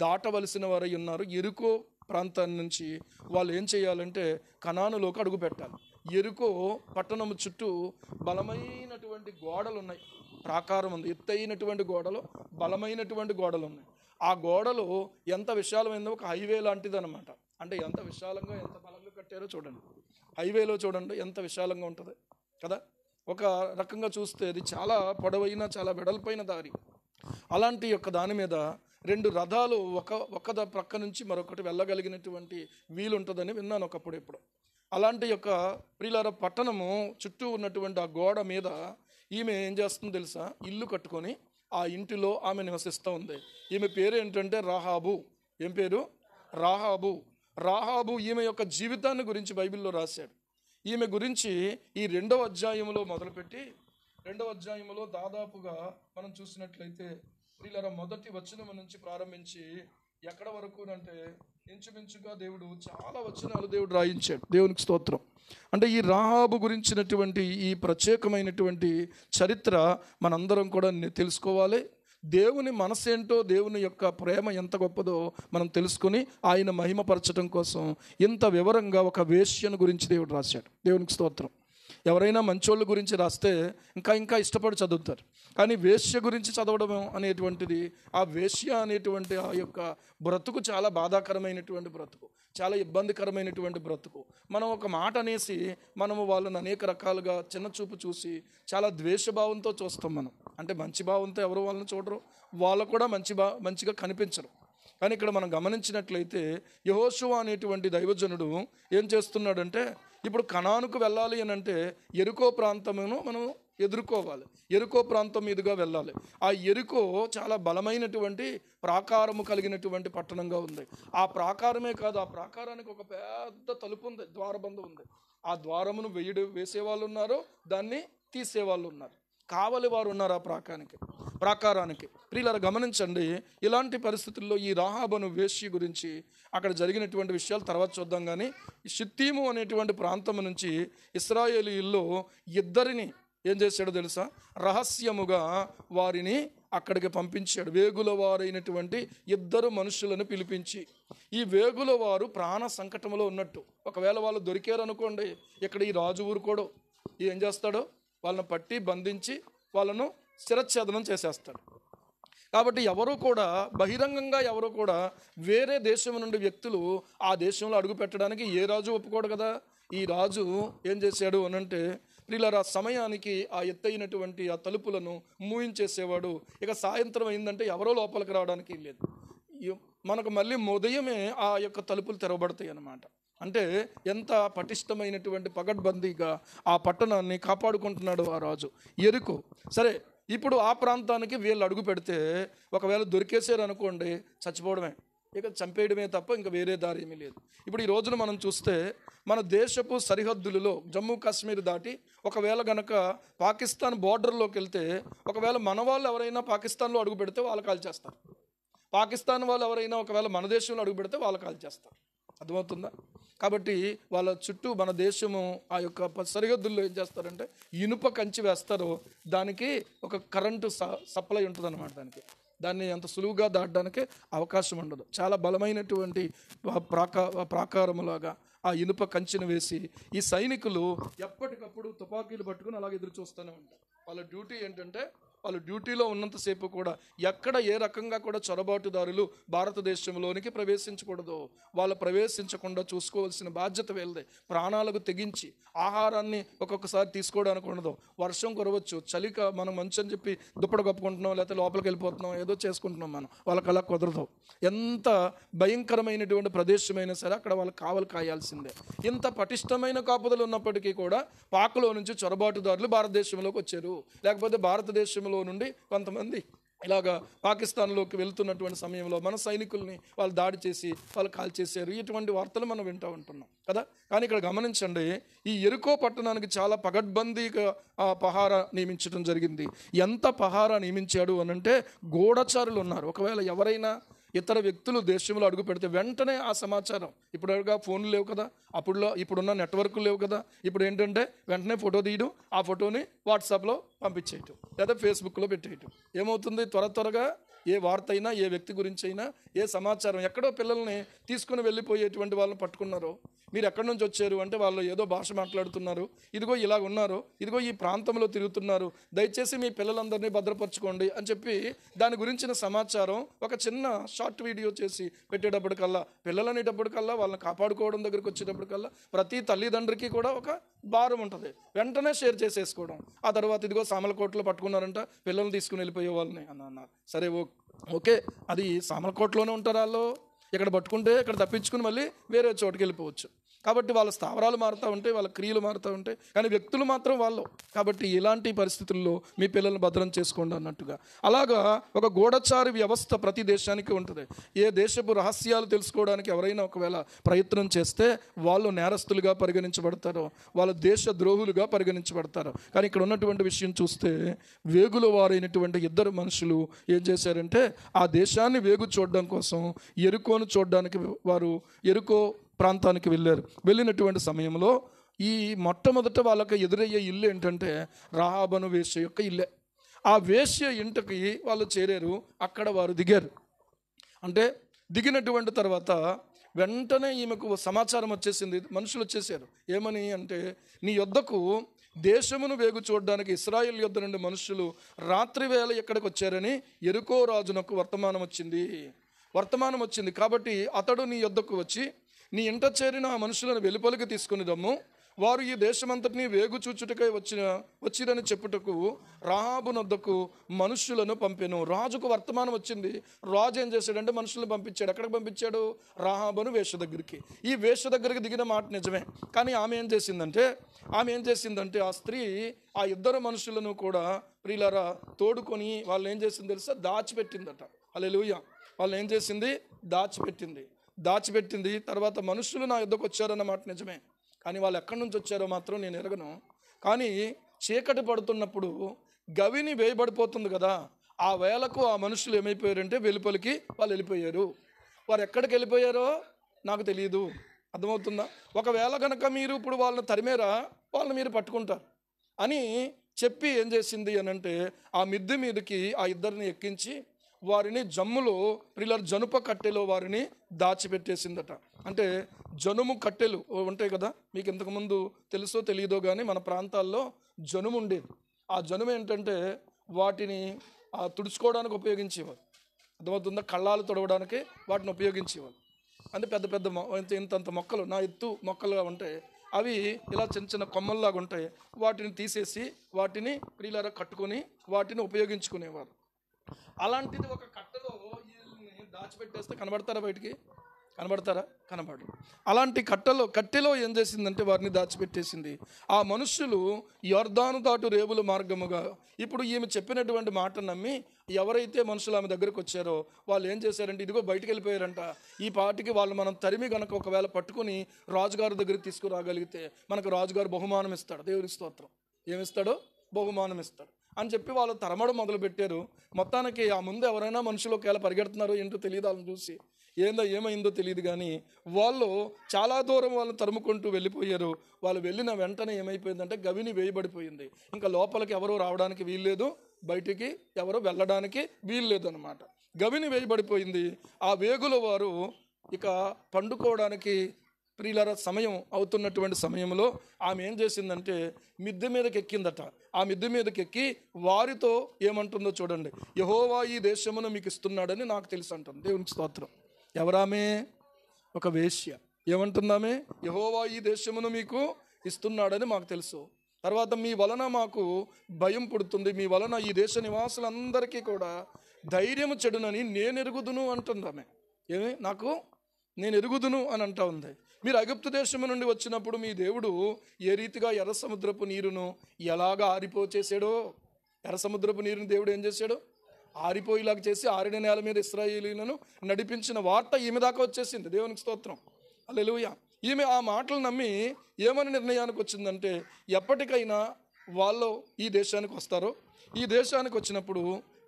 దాటవలసిన వారై ఉన్నారు. యెరికో ప్రాంతాన్ని నుంచి వాళ్ళు ఏం చేయాలంటే కనానులోకి అడుగు పెట్టాలి. యెరికో పట్టణము చుట్టూ బలమైనటువంటి గోడలు ఉన్నాయి, ప్రాకారం ఉంది, ఎత్తైనటువంటి గోడలు, బలమైనటువంటి గోడలు ఉన్నాయి. ఆ గోడలు ఎంత విశాలమైందో ఒక హైవే లాంటిది అనమాట. అంటే ఎంత విశాలంగా ఎంత బలంగా కట్టారో చూడండి. హైవేలో చూడండి ఎంత విశాలంగా ఉంటుంది కదా. ఒక రకంగా చూస్తే అది చాలా పొడవైన చాలా వెడల్పైన దారి. అలాంటి యొక్క దాని మీద 2 రథాలు ఒక ప్రక్క నుంచి మరొకటి వెళ్ళగలిగినటువంటి వీలు ఉంటుందని విన్నాను ఒకప్పుడు ఎప్పుడు. అలాంటి యొక్క ప్రియులార పట్టణము చుట్టూ ఉన్నటువంటి ఆ గోడ మీద ఈమె ఏం చేస్తుందో తెలుసా, ఇల్లు కట్టుకొని ఆ ఇంటిలో ఆమె నివసిస్తూ ఉంది. ఈమె పేరు ఏంటంటే రాహాబు. ఏం పేరు? రాహాబు. రాహాబు ఈమె యొక్క జీవితాన్ని గురించి బైబిల్లో రాశాడు. ఈమె గురించి ఈ 2వ అధ్యాయంలో మొదలుపెట్టి 2వ అధ్యాయంలో దాదాపుగా మనం చూసినట్లయితే ప్రియులారా మొదటి వచనం నుంచి ప్రారంభించి ఎక్కడ వరకు అంటే ఇంచుమించుగా దేవుడు చాలా వచనాలు దేవుడు రాయించాడు. దేవునికి స్తోత్రం. అంటే ఈ రాహాబు గురించినటువంటి ఈ ప్రత్యేకమైనటువంటి చరిత్ర మనందరం కూడా తెలుసుకోవాలి. దేవుని మనసేంటో, దేవుని యొక్క ప్రేమ ఎంత గొప్పదో మనం తెలుసుకొని ఆయన మహిమపరచడం కోసం ఇంత వివరంగా ఒక వేశ్యను గురించి దేవుడు రాశాడు. దేవునికి స్తోత్రం. ఎవరైనా మంచోళ్ళ గురించి రాస్తే ఇంకా ఇష్టపడి చదువుతారు. కానీ వేశ్య గురించి చదవడం అనేటువంటిది, ఆ వేశ్య అనేటువంటి ఆ యొక్క బ్రతుకు చాలా బాధాకరమైనటువంటి బ్రతుకు, చాలా ఇబ్బందికరమైనటువంటి బ్రతుకు. మనం ఒక మాట అనేసి మనము వాళ్ళని అనేక రకాలుగా చిన్న చూపు చూసి చాలా ద్వేషభావంతో చూస్తాం మనం. అంటే మంచి భావంతో ఎవరు వాళ్ళని చూడరు, వాళ్ళు కూడా మంచిగా కనిపించరు. కానీ ఇక్కడ మనం గమనించినట్లయితే యెహోషువ అనేటువంటి దైవజనుడు ఏం చేస్తున్నాడంటే, ఇప్పుడు కనానుకు వెళ్ళాలి అని అంటే యెరికో ప్రాంతమును మనం ఎదుర్కోవాలి, యెరికో ప్రాంతం మీదుగా వెళ్ళాలి. ఆ యెరికో చాలా బలమైనటువంటి ప్రాకారము కలిగినటువంటి పట్టణంగా ఉంది. ఆ ప్రాకారమే కాదు, ఆ ప్రాకారానికి ఒక పెద్ద తలుపు ఉంది, ద్వారబంధం ఉంది. ఆ ద్వారమును వేసేవాళ్ళు ఉన్నారు, దాన్ని తీసేవాళ్ళు ఉన్నారు, కావలి వారు ఉన్నారు ఆ ప్రాకారానికి. ప్రియులారా గమనించండి, ఇలాంటి పరిస్థితుల్లో ఈ రాహాబను వేశ్య గురించి అక్కడ జరిగినటువంటి విషయాలు తర్వాత చూద్దాం. కానీ షిత్తీము అనేటువంటి ప్రాంతం నుంచి ఇశ్రాయేలీయుల్లో 2 ఏం చేశాడో తెలుసా, రహస్యముగా వారిని అక్కడికి పంపించాడు. వేగుల వారైనటువంటి 2 మనుషులను పిలిపించి, ఈ వేగుల వారు ప్రాణ సంకటంలో ఉన్నట్టు, ఒకవేళ వాళ్ళు దొరికారు అనుకోండి, ఇక్కడ ఈ రాజు ఊరుకోడు, ఏం చేస్తాడో వాళ్ళని పట్టి బంధించి వాళ్ళను శిరచ్ఛేదనం చేసేస్తాడు. కాబట్టి ఎవరు కూడా బహిరంగంగా ఎవరు కూడా వేరే దేశం నుండి వ్యక్తులు ఆ దేశంలో అడుగు పెట్టడానికి ఏ రాజు ఒప్పుకోడు కదా. ఈ రాజు ఏం చేశాడు అనంటే ప్రియులారా సమయానికి ఆ ఎత్తైనటువంటి ఆ తలుపులను మూయించేసేవాడు. ఇక సాయంత్రం అయిందంటే ఎవరో లోపలికి రావడానికి లేదు. మనకు మళ్ళీ ఉదయమే ఆ యొక్క తలుపులు తెరవబడతాయి అన్నమాట. అంటే ఎంత పటిష్టమైనటువంటి పగడ్బందీగా ఆ పట్టణాన్ని కాపాడుకుంటున్నాడు ఆ రాజు యెరికో. సరే, ఇప్పుడు ఆ ప్రాంతానికి వీళ్ళు అడుగు పెడితే ఒకవేళ దొరికేసారు అనుకోండి, చచ్చిపోవడమే, ఇక చంపేయడమే తప్ప ఇంకా వేరే దారి ఏమీ లేదు. ఇప్పుడు ఈ రోజున మనం చూస్తే మన దేశపు సరిహద్దులలో జమ్మూ కాశ్మీర్ దాటి ఒకవేళ గనక పాకిస్తాన్ బోర్డర్లోకి వెళ్తే, ఒకవేళ మన వాళ్ళు ఎవరైనా పాకిస్తాన్లో అడుగు పెడితే వాళ్ళు కాల్చేస్తారు, పాకిస్తాన్ వాళ్ళు ఎవరైనా ఒకవేళ మన దేశంలో అడుగు పెడితే వాళ్ళు కాల్చేస్తారు. అర్థమవుతుందా? కాబట్టి వాళ్ళ చుట్టూ మన దేశము ఆ యొక్క సరిహద్దుల్లో ఏం చేస్తారంటే ఇనుప కంచి వేస్తారు. దానికి ఒక కరెంటు సప్లై ఉంటుంది అన్నమాట. దాన్ని అంత సులువుగా దాటడానికి అవకాశం ఉండదు. చాలా బలమైనటువంటి ప్రాకారములాగా ఆ ఇనుప కంచెను వేసి ఈ సైనికులు ఎప్పటికప్పుడు తుపాకీలు పట్టుకుని అలాగే ఎదురు చూస్తూనే ఉంటారు. వాళ్ళ డ్యూటీ ఏంటంటే, వాళ్ళు డ్యూటీలో ఉన్నంతసేపు కూడా ఎక్కడ ఏ రకంగా కూడా చొరబాటుదారులు భారతదేశంలోనికి ప్రవేశించకూడదు, వాళ్ళు ప్రవేశించకుండా చూసుకోవాల్సిన బాధ్యత వీళ్ళదే. ప్రాణాలకు తెగించి ఆహారాన్ని ఒక్కొక్కసారి తీసుకోవడానికి ఉండదు. వర్షం కురవచ్చు, చలిక మనం మంచి అని చెప్పి దుప్పటి కప్పుకుంటున్నాం, లేకపోతే లోపలికి వెళ్ళిపోతున్నాం, ఏదో చేసుకుంటున్నాం, మనం వాళ్ళకి అలా కుదరదు. ఎంత భయంకరమైనటువంటి ప్రదేశమైనా సరే అక్కడ వాళ్ళకి కావలి కాయాల్సిందే. ఇంత పటిష్టమైన కాపుదలు ఉన్నప్పటికీ కూడా పాకులో నుంచి చొరబాటుదారులు భారతదేశంలోకి వచ్చారు. లేకపోతే భారతదేశంలో నుండి కొంతమంది ఇలాగా పాకిస్తాన్లోకి వెళ్తున్నటువంటి సమయంలో మన సైనికుల్ని వాళ్ళు దాడి చేసి వాళ్ళు కాల్చేశారు. ఇటువంటి వార్తలు మనం వింటూ ఉంటున్నాం కదా. కానీ ఇక్కడ గమనించండి, ఈ యెరికో పట్టణానికి చాలా పగడ్బందీగా పహారా నియమించడం జరిగింది. ఎంత పహారా నియమించాడు అనంటే, గూఢచారులు ఉన్నారు. ఒకవేళ ఎవరైనా ఇతర వ్యక్తులు దేశంలో అడుగు పెడితే వెంటనే ఆ సమాచారం, ఇప్పుడుగా ఫోన్లు లేవు కదా, ఇప్పుడున్న నెట్వర్క్లు లేవు కదా, ఇప్పుడు ఏంటంటే వెంటనే ఫోటో తీయడం, ఆ ఫోటోని వాట్సాప్లో పంపించేయటం లేదా ఫేస్బుక్లో పెట్టేయటం. ఏమవుతుంది, త్వరగా ఏ వార్త అయినా, ఏ వ్యక్తి గురించి అయినా, ఏ సమాచారం, ఎక్కడో పిల్లల్ని తీసుకుని వెళ్ళిపోయేటువంటి వాళ్ళని పట్టుకున్నారు. మీరు ఎక్కడి నుంచి వచ్చారు అంటే వాళ్ళు ఏదో భాష మాట్లాడుతున్నారు, ఇదిగో ఇలా ఉన్నారు, ఇదిగో ఈ ప్రాంతంలో తిరుగుతున్నారు, దయచేసి మీ పిల్లలందరినీ భద్రపరచుకోండి అని చెప్పి దాని గురించిన సమాచారం ఒక చిన్న షార్ట్ వీడియో చేసి పెట్టేటప్పటికల్లా, పిల్లలు అనేటప్పటికల్లా వాళ్ళని కాపాడుకోవడం దగ్గరికి వచ్చేటప్పటికల్లా ప్రతి తల్లిదండ్రికి కూడా ఒక భారం ఉంటుంది. వెంటనే షేర్ చేసేసుకోవడం. ఆ తర్వాత ఇదిగో సామలకోటలో పట్టుకున్నారంట, పిల్లల్ని తీసుకుని వెళ్ళిపోయే వాళ్ళని అన్నారు. సరే ఓకే, అది సామలకోటలోనే ఉంటారు వాళ్ళు, ఇక్కడ పట్టుకుంటే ఇక్కడ తప్పించుకుని మళ్ళీ వేరే చోటుకి వెళ్ళిపోవచ్చు. కాబట్టి వాళ్ళ స్థావరాలు మారుతూ ఉంటాయి, వాళ్ళ క్రియలు మారుతూ ఉంటాయి, కానీ వ్యక్తులు మాత్రం వాళ్ళు. కాబట్టి ఇలాంటి పరిస్థితుల్లో మీ పిల్లల్ని భద్రం చేసుకోండి అన్నట్టుగా. అలాగా ఒక గూఢచారి వ్యవస్థ ప్రతి దేశానికి ఉంటుంది. ఏ దేశపు రహస్యాలు తెలుసుకోవడానికి ఎవరైనా ఒకవేళ ప్రయత్నం చేస్తే వాళ్ళు నేరస్తులుగా పరిగణించబడతారు, వాళ్ళ దేశ ద్రోహులుగా పరిగణించబడతారు. కానీ ఇక్కడ ఉన్నటువంటి విషయం చూస్తే, వేగుల వారైనటువంటి ఇద్దరు మనుషులు ఏం చేశారంటే, ఆ దేశాన్ని వేగు చూడడం కోసం యెరికోను చూడడానికి వారు యెరికో ప్రాంతానికి వెళ్ళినటువంటి సమయంలో ఈ మొట్టమొదట వాళ్ళకి ఎదురయ్యే ఇల్లు ఏంటంటే రాహాబను వేశ్య యొక్క ఇల్లే. ఆ వేశ్య ఇంటికి వాళ్ళు చేరారు, అక్కడ వారు దిగారు. అంటే దిగినటువంటి తర్వాత వెంటనే ఈమెకు సమాచారం వచ్చేసింది, మనుషులు వచ్చేసారు. ఏమని అంటే, నీ యొద్దకు దేశమును వేగు చూడడానికి ఇశ్రాయేలు యొద్ద నుండి మనుషులు రాత్రి వేళ ఎక్కడికి వచ్చారని యెరికో రాజునకు వర్తమానం వచ్చింది. కాబట్టి అతడు నీ యొద్దకు వచ్చి నీ ఇంట చేరిన ఆ మనుషులను వెలుపలికి తీసుకుని రమ్ము, వారు ఈ దేశమంతటిని వేగు చూచుటకై వచ్చిరని చెప్పుటకు రాహాబు నొద్దకు మనుషులను పంపెను. రాజుకు వర్తమానం వచ్చింది. రాజు ఏం చేశాడంటే మనుషులను పంపించాడు. ఎక్కడికి పంపించాడు? రాహాబును వేశ్య దగ్గరికి. ఈ వేశ్య దగ్గరికి దిగిన మాట నిజమే, కానీ ఆమె ఏం చేసిందంటే ఆ స్త్రీ ఆ ఇద్దరు మనుషులను కూడా ప్రియులారా తోడుకొని వాళ్ళు ఏం చేసింది తెలుసా? దాచిపెట్టిందట. హల్లెలూయా. వాళ్ళు ఏం చేసింది? దాచిపెట్టింది. తర్వాత మనుషులు నా యుద్ధకు వచ్చారన్నమాట నిజమే, కానీ వాళ్ళు ఎక్కడి నుంచి వచ్చారో మాత్రం నేను ఎరగను. కానీ చీకటి పడుతున్నప్పుడు గవిని వేయబడిపోతుంది కదా, ఆ వేళకు ఆ మనుషులు ఏమైపోయారంటే వెలుపలికి వాళ్ళు వెళ్ళిపోయారు. వారు ఎక్కడికి వెళ్ళిపోయారో నాకు తెలియదు. అర్థమవుతుందా? ఒకవేళ కనుక మీరు ఇప్పుడు వాళ్ళని తరిమేరా, వాళ్ళని మీరు పట్టుకుంటారు అని చెప్పి ఏం చేసింది అనంటే, ఆ మిద్దె మీదకి ఆ ఇద్దరిని ఎక్కించి వారిని జనుప కట్టెలో వారిని దాచిపెట్టేసిందట. అంటే జనుము కట్టెలు ఉంటాయి కదా, మీకు ఇంతకుముందు తెలుసో తెలియదో కానీ మన ప్రాంతాల్లో జనుము ఉండేది. ఆ జనుము ఏంటంటే వాటిని తుడుచుకోవడానికి ఉపయోగించేవారు. అర్థమవుతుందా? కళ్ళాలు తొడవడానికి వాటిని ఉపయోగించేవారు. అంటే పెద్ద ఇంతంత మొక్కలు, నా ఎత్తు మొక్కలుగా ఉంటాయి, అవి ఇలా చిన్న కొమ్మల్లాగా ఉంటాయి. వాటిని తీసేసి వాటిని ప్రియులారా కట్టుకొని వాటిని ఉపయోగించుకునేవారు. అలాంటిది ఒక కట్టలో వీళ్ళని దాచిపెట్టేస్తే కనబడతారా? బయటికి కనబడరు. అలాంటి కట్టెలో ఏం చేసిందంటే వారిని దాచిపెట్టేసింది. ఆ మనుషులు యొర్దాను దాటు రేవుల మార్గముగా, ఇప్పుడు ఈమె చెప్పినటువంటి మాట నమ్మి ఎవరైతే మనుషులు ఆమె దగ్గరకు వచ్చారో వాళ్ళు ఏం చేశారంటే ఇదిగో బయటికి వెళ్ళిపోయారంట. ఈ పాటికి వాళ్ళు మనం తరిమి గనక ఒకవేళ పట్టుకుని రాజుగారి దగ్గరికి తీసుకురాగలిగితే మనకు రాజుగారు బహుమానం ఇస్తాడు. దేవుని స్తోత్రం. ఏమిస్తాడో? బహుమానం ఇస్తాడు అని చెప్పి వాళ్ళు తరమడం మొదలుపెట్టారు. మొత్తానికి ఆ ముందు ఎవరైనా మనుషులు ఒకవేళ పరిగెడుతున్నారో ఏంటో తెలియదు, వాళ్ళని చూసి ఏమైందో తెలియదు, కానీ వాళ్ళు చాలా దూరం వాళ్ళని తరుముకుంటూ వెళ్ళిపోయారు. వాళ్ళు వెళ్ళిన వెంటనే ఏమైపోయిందంటే గవిని వేయబడిపోయింది. ఇంకా లోపలికి ఎవరు రావడానికి వీల్లేదు, బయటికి ఎవరు వెళ్ళడానికి వీల్లేదు అనమాట. గవిని వేయబడిపోయింది. ఆ వేగుల వారు ఇక పండుకోవడానికి ప్రియులార సమయం అవుతున్నటువంటి సమయంలో ఆమె ఏం చేసిందంటే మిద్దె మీదకి ఎక్కిందట. ఆ మిద్దె మీదకి ఎక్కి వారితో ఏమంటుందో చూడండి. యెహోవా ఈ దేశమును మీకు ఇస్తున్నాడని నాకు తెలుసు అంటుంది. దేవునికి స్తోత్రం. ఎవరామే? ఒక వేశ్య. ఏమంటుందామే? యెహోవా ఈ దేశమును మీకు ఇస్తున్నాడని మాకు తెలుసు. తర్వాత మీ వలన మాకు భయం పుడుతుంది, మీ వలన ఈ దేశ నివాసులందరికీ కూడా ధైర్యము చెడునని నేను ఎరుగుదును అంటుందామే. నేను ఎరుగుదును అని అంటా ఉంది. మీరు ఐగుప్తు దేశము నుండి వచ్చినప్పుడు మీ దేవుడు ఏ రీతిగా ఎర్ర సముద్రపు నీరును ఎలాగా ఆరిపోచేసాడో, ఎర్ర సముద్రపు నీరుని దేవుడు ఏం చేశాడు? ఆరిపోయేలాగా చేసి ఆరిన నేల మీద ఇశ్రాయేలీయులను నడిపించిన వార్త ఈమె దాకా వచ్చేసింది. దేవునికి స్తోత్రం, హల్లెలూయా. ఈమె ఆ మాటలు నమ్మి ఏమని నిర్ణయానికి వచ్చిందంటే, ఎప్పటికైనా వాళ్ళు ఈ దేశానికి వస్తారో, ఈ దేశానికి వచ్చినప్పుడు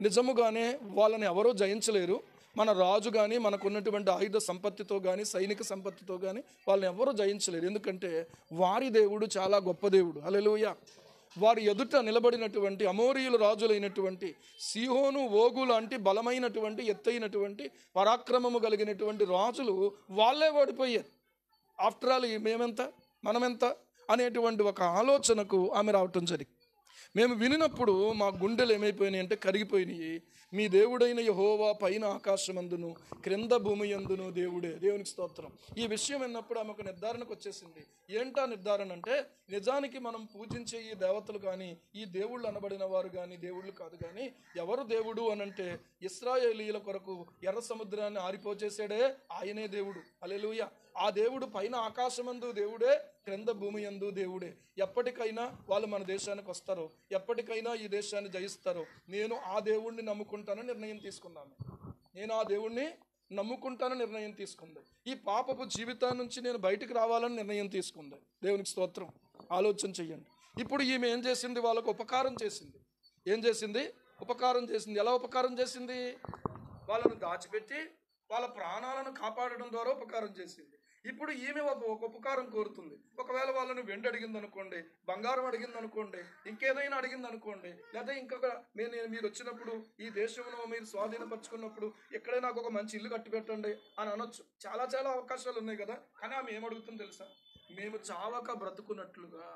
నిజముగానే వాళ్ళని ఎవరూ జయించలేరు, మన రాజు కానీ మనకున్నటువంటి ఆయుధ సంపత్తితో కానీ సైనిక సంపత్తితో కానీ వాళ్ళని ఎవరూ జయించలేరు. ఎందుకంటే వారి దేవుడు చాలా గొప్ప దేవుడు, హల్లెలూయా. వారి ఎదుట నిలబడినటువంటి అమోరీయుల రాజులైనటువంటి సీహోను, ఓగు లాంటి బలమైనటువంటి ఎత్తైనటువంటి పరాక్రమము కలిగినటువంటి రాజులు వాళ్ళే ఓడిపోయారు. ఆఫ్టర్ ఆల్ మేమెంత మనమెంత అనేటువంటి ఒక ఆలోచనకు ఆమె రావటం జరిగింది. మేము వినినప్పుడు మా గుండెలు ఏమైపోయినాయి అంటే కరిగిపోయినాయి. మీ దేవుడైన యెహోవా పైన ఆకాశమందును క్రింద భూమి యందును దేవుడే. దేవునికి స్తోత్రం. ఈ విషయం విన్నప్పుడు ఆమె ఒక నిర్ధారణకు వచ్చేసింది. ఏంటా నిర్ధారణ అంటే, నిజానికి మనం పూజించే ఈ దేవతలు కానీ ఈ దేవుళ్ళు అనబడిన వారు కానీ దేవుళ్ళు కాదు, కానీ ఎవరు దేవుడు అనంటే ఇశ్రాయేలీయుల కొరకు ఎర్ర సముద్రాన్ని ఆరిపోచేసాడే ఆయనే దేవుడు, హల్లెలూయా. ఆ దేవుడు పైన ఆకాశమందు దేవుడే, క్రింద భూమి యందు దేవుడే. ఎప్పటికైనా వాళ్ళు మన దేశానికి వస్తారో, ఎప్పటికైనా ఈ దేశాన్ని జయిస్తారో, నేను ఆ దేవుణ్ణి నమ్ముకుంటానని నిర్ణయం తీసుకున్నాను. నేను ఆ దేవుణ్ణి నమ్ముకుంటానని నిర్ణయం తీసుకుంది. ఈ పాపపు జీవితం నుంచి నేను బయటికి రావాలని నిర్ణయం తీసుకుంది. దేవునికి స్తోత్రం. ఆలోచన చెయ్యండి. ఇప్పుడు ఈమె ఏం చేసింది? వాళ్ళకు ఉపకారం చేసింది. ఏం చేసింది? ఉపకారం చేసింది. ఎలా ఉపకారం చేసింది? వాళ్ళను దాచిపెట్టి వాళ్ళ ప్రాణాలను కాపాడడం ద్వారా ఉపకారం చేసింది. ఇప్పుడు ఈమె ఒక ఉపకారం కోరుతుంది. ఒకవేళ వాళ్ళని వెండి అడిగింది అనుకోండి, బంగారం అడిగింది అనుకోండి, ఇంకేదైనా అడిగింది అనుకోండి, లేదా ఇంకొక మీరు వచ్చినప్పుడు ఈ దేశంలో మీరు స్వాధీనపరచుకున్నప్పుడు ఎక్కడైనా నాకు ఒక మంచి ఇల్లు కట్టి పెట్టండి అని అనొచ్చు. చాలా చాలా అవకాశాలు ఉన్నాయి కదా. కానీ ఆమె ఏమడుగుతుంది తెలుసా? మేము చావక బ్రతుకున్నట్లుగా.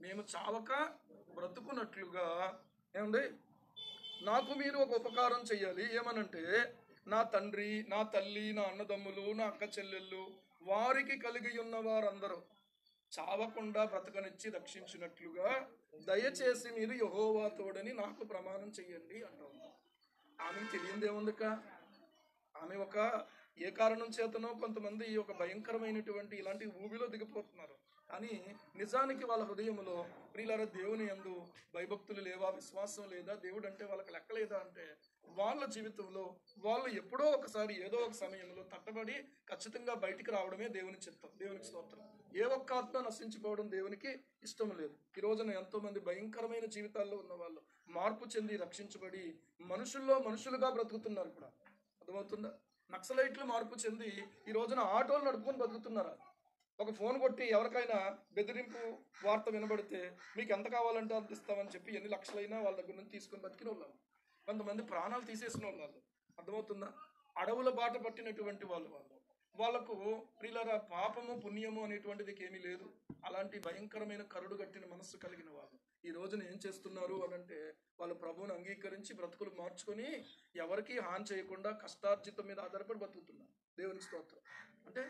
మేము చావక బ్రతుకున్నట్లుగా ఏమండి, నాకు మీరు ఒక ఉపకారం చెయ్యాలి. ఏమనంటే, నా తండ్రి, నా తల్లి, నా అన్నదమ్ములు, నా అక్క చెల్లెళ్ళు, వారికి కలిగి ఉన్న వారందరూ చావకుండా బ్రతకనిచ్చి రక్షించినట్లుగా దయచేసి మీరు యెహోవా తోడని నాకు ప్రమాణం చెయ్యండి అంటారు. ఆమెకు తెలియదేముందిక? ఆమె ఒక ఏ కారణం చేతనో కొంతమంది ఒక భయంకరమైనటువంటి ఇలాంటి ఊబిలో దిగిపోతున్నారు. కానీ నిజానికి వాళ్ళ హృదయంలో, ప్రియులారా, దేవుని యందు భయభక్తులు లేవా, విశ్వాసం లేదా, దేవుడు అంటే వాళ్ళకి లెక్కలేదా అంటే, వాళ్ళ జీవితంలో వాళ్ళు ఎప్పుడో ఒకసారి ఏదో ఒక సమయంలో తట్టబడి ఖచ్చితంగా బయటికి రావడమే దేవుని చిత్తం. దేవునికి స్తోత్రం. ఏ ఒక్క ఆత్మ నశించిపోవడం దేవునికి ఇష్టం లేదు. ఈ రోజున ఎంతో మంది భయంకరమైన జీవితాల్లో ఉన్న వాళ్ళు మార్పు చెంది రక్షించబడి మనుషులుగా బ్రతుకుతున్నారు కూడా. అర్థమవుతుందా? నక్సలైట్లు మార్పు చెంది ఈ రోజున ఆటోలు నడుపుకొని బతుకుతున్నారు. ఒక ఫోన్ కొట్టి ఎవరికైనా బెదిరింపు వార్త వినబడితే మీకు ఎంత కావాలంటే అంత ఇస్తామని చెప్పి ఎన్ని లక్షలైనా వాళ్ళ దగ్గర నుంచి తీసుకొని బతికిన వాళ్ళు, కొంతమంది ప్రాణాలు తీసేసిన వాళ్ళు. అర్థమవుతుందా? అడవుల బాట పట్టినటువంటి వాళ్ళకు ప్రియులారా, పాపము పుణ్యము అనేటువంటిది ఏమీ లేదు. అలాంటి భయంకరమైన కరుడు కట్టిన మనస్సు కలిగిన వాళ్ళు ఈ రోజున ఏం చేస్తున్నారు అనంటే, వాళ్ళు ప్రభువుని అంగీకరించి బ్రతుకులు మార్చుకొని ఎవరికి హాని చేయకుండా కష్టార్జితం మీద ఆధారపడి బతుకుతున్నారు. దేవునికి స్తోత్రం. అంటే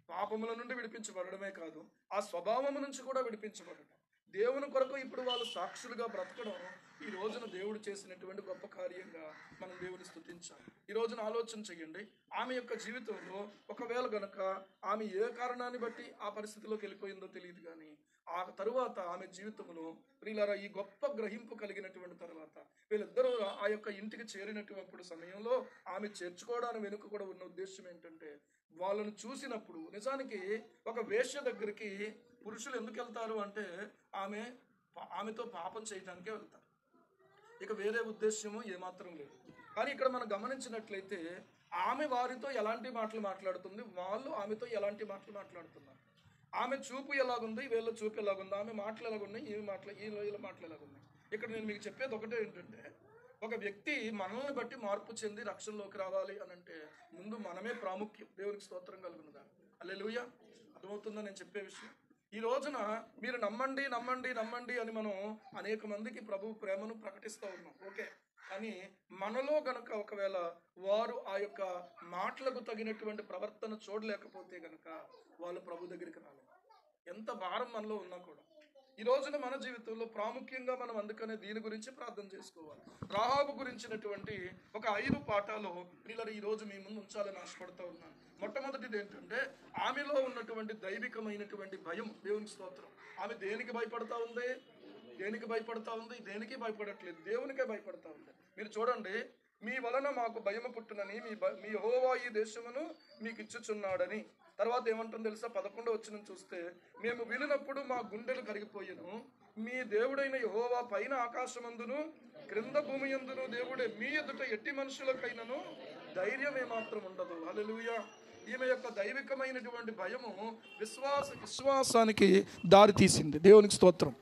పాపముల నుండి విడిపించబడమే కాదు, ఆ స్వభావము నుంచి కూడా విడిపించబడటం. దేవుని కొరకు ఇప్పుడు వాళ్ళు సాక్షులుగా బ్రతకడం ఈ రోజున దేవుడు చేసినటువంటి గొప్ప కార్యంగా మనం దేవుని స్తుతించాలి. ఈ రోజున ఆలోచన చెయ్యండి. ఆమె యొక్క జీవితంలో ఒకవేళ గనక ఆమె ఏ కారణాన్ని బట్టి ఆ పరిస్థితిలోకి వెళ్ళిపోయిందో తెలియదు, కానీ ఆ తరువాత ఆమె జీవితంలో ప్రియులారా, ఈ గొప్ప గ్రహింపు కలిగినటువంటి తర్వాత వీళ్ళిద్దరూ ఆ యొక్క ఇంటికి చేరినటువంటి సమయంలో ఆమె చేర్చుకోవడానికి వెనుక కూడా ఉన్న ఉద్దేశం ఏంటంటే, వాళ్ళను చూసినప్పుడు నిజానికి ఒక వేశ్య దగ్గరికి పురుషులు ఎందుకు వెళ్తారు అంటే, ఆమెతో పాపం చేయడానికే వెళ్తారు. ఇక వేరే ఉద్దేశము ఏమాత్రం లేదు. కానీ ఇక్కడ మనం గమనించినట్లయితే ఆమె వారితో ఎలాంటి మాటలు మాట్లాడుతుంది, వాళ్ళు ఆమెతో ఎలాంటి మాటలు మాట్లాడుతున్నారు. ఆమె చూపు ఎలాగుంది, వీళ్ళ చూపు ఎలాగుంది, ఆమె మాటలు ఎలాగున్నాయి, వీళ్ళ మాటలు ఎలాగున్నాయి. ఇక్కడ నేను మీకు చెప్పేది ఒకటే ఏంటంటే, ఒక వ్యక్తి మనల్ని బట్టి మార్పు చెంది రక్షణలోకి రావాలి అనంటే ముందు మనమే ప్రాముఖ్యం. దేవునికి స్తోత్రం కలుగునుగా. హల్లెలూయా. అర్థమవుతుందా నేను చెప్పే విషయం? ఈ రోజున మీరు నమ్మండి నమ్మండి నమ్మండి అని మనం అనేక మందికి ప్రభు ప్రేమను ప్రకటిస్తూ ఉన్నాం, ఓకే. కానీ మనలో గనక ఒకవేళ వారు ఆ యొక్క మాటలకు తగినటువంటి ప్రవర్తన చూడలేకపోతే గనక వాళ్ళు ప్రభు దగ్గరికి రాలేదు. ఎంత భారం మనలో ఉన్నా కూడా ఈ రోజున మన జీవితంలో ప్రాముఖ్యంగా మనం అందుకనే దీని గురించి ప్రార్థన చేసుకోవాలి. రాహాబు గురించినటువంటి ఒక 5 పాఠాలు పిల్లలు ఈ రోజు మీ ముందు ఉంచాలని ఆశపడుతూ ఉన్నాను. మొట్టమొదటిది ఏంటంటే, ఆమెలో ఉన్నటువంటి దైవికమైనటువంటి భయం. దేవునికి స్తోత్రం. ఆమె దేనికి భయపడతా ఉంది? దేనికి భయపడతా ఉంది? దేనికి భయపడట్లేదు, దేవునికే భయపడతా ఉంది. మీరు చూడండి, మీ వలన మాకు భయము పుట్టునని మీ యెహోవా ఈ దేశమును మీకు ఇచ్చుచున్నాడని. తర్వాత ఏమంటుంది తెలుసా? 11వ వచనం చూస్తే, మేము వినినప్పుడు మా గుండెలు కరిగిపోయెను. మీ దేవుడైన యెహోవా పైన ఆకాశమందును క్రింద భూమి యందును దేవుడే. మీ ఎదుట ఎట్టి మనుషులకైనను ధైర్యం ఏమాత్రం ఉండదు. హల్లెలూయా. ఈమె యొక్క దైవికమైనటువంటి భయము విశ్వాసానికి దారి తీసింది. దేవునికి స్తోత్రం.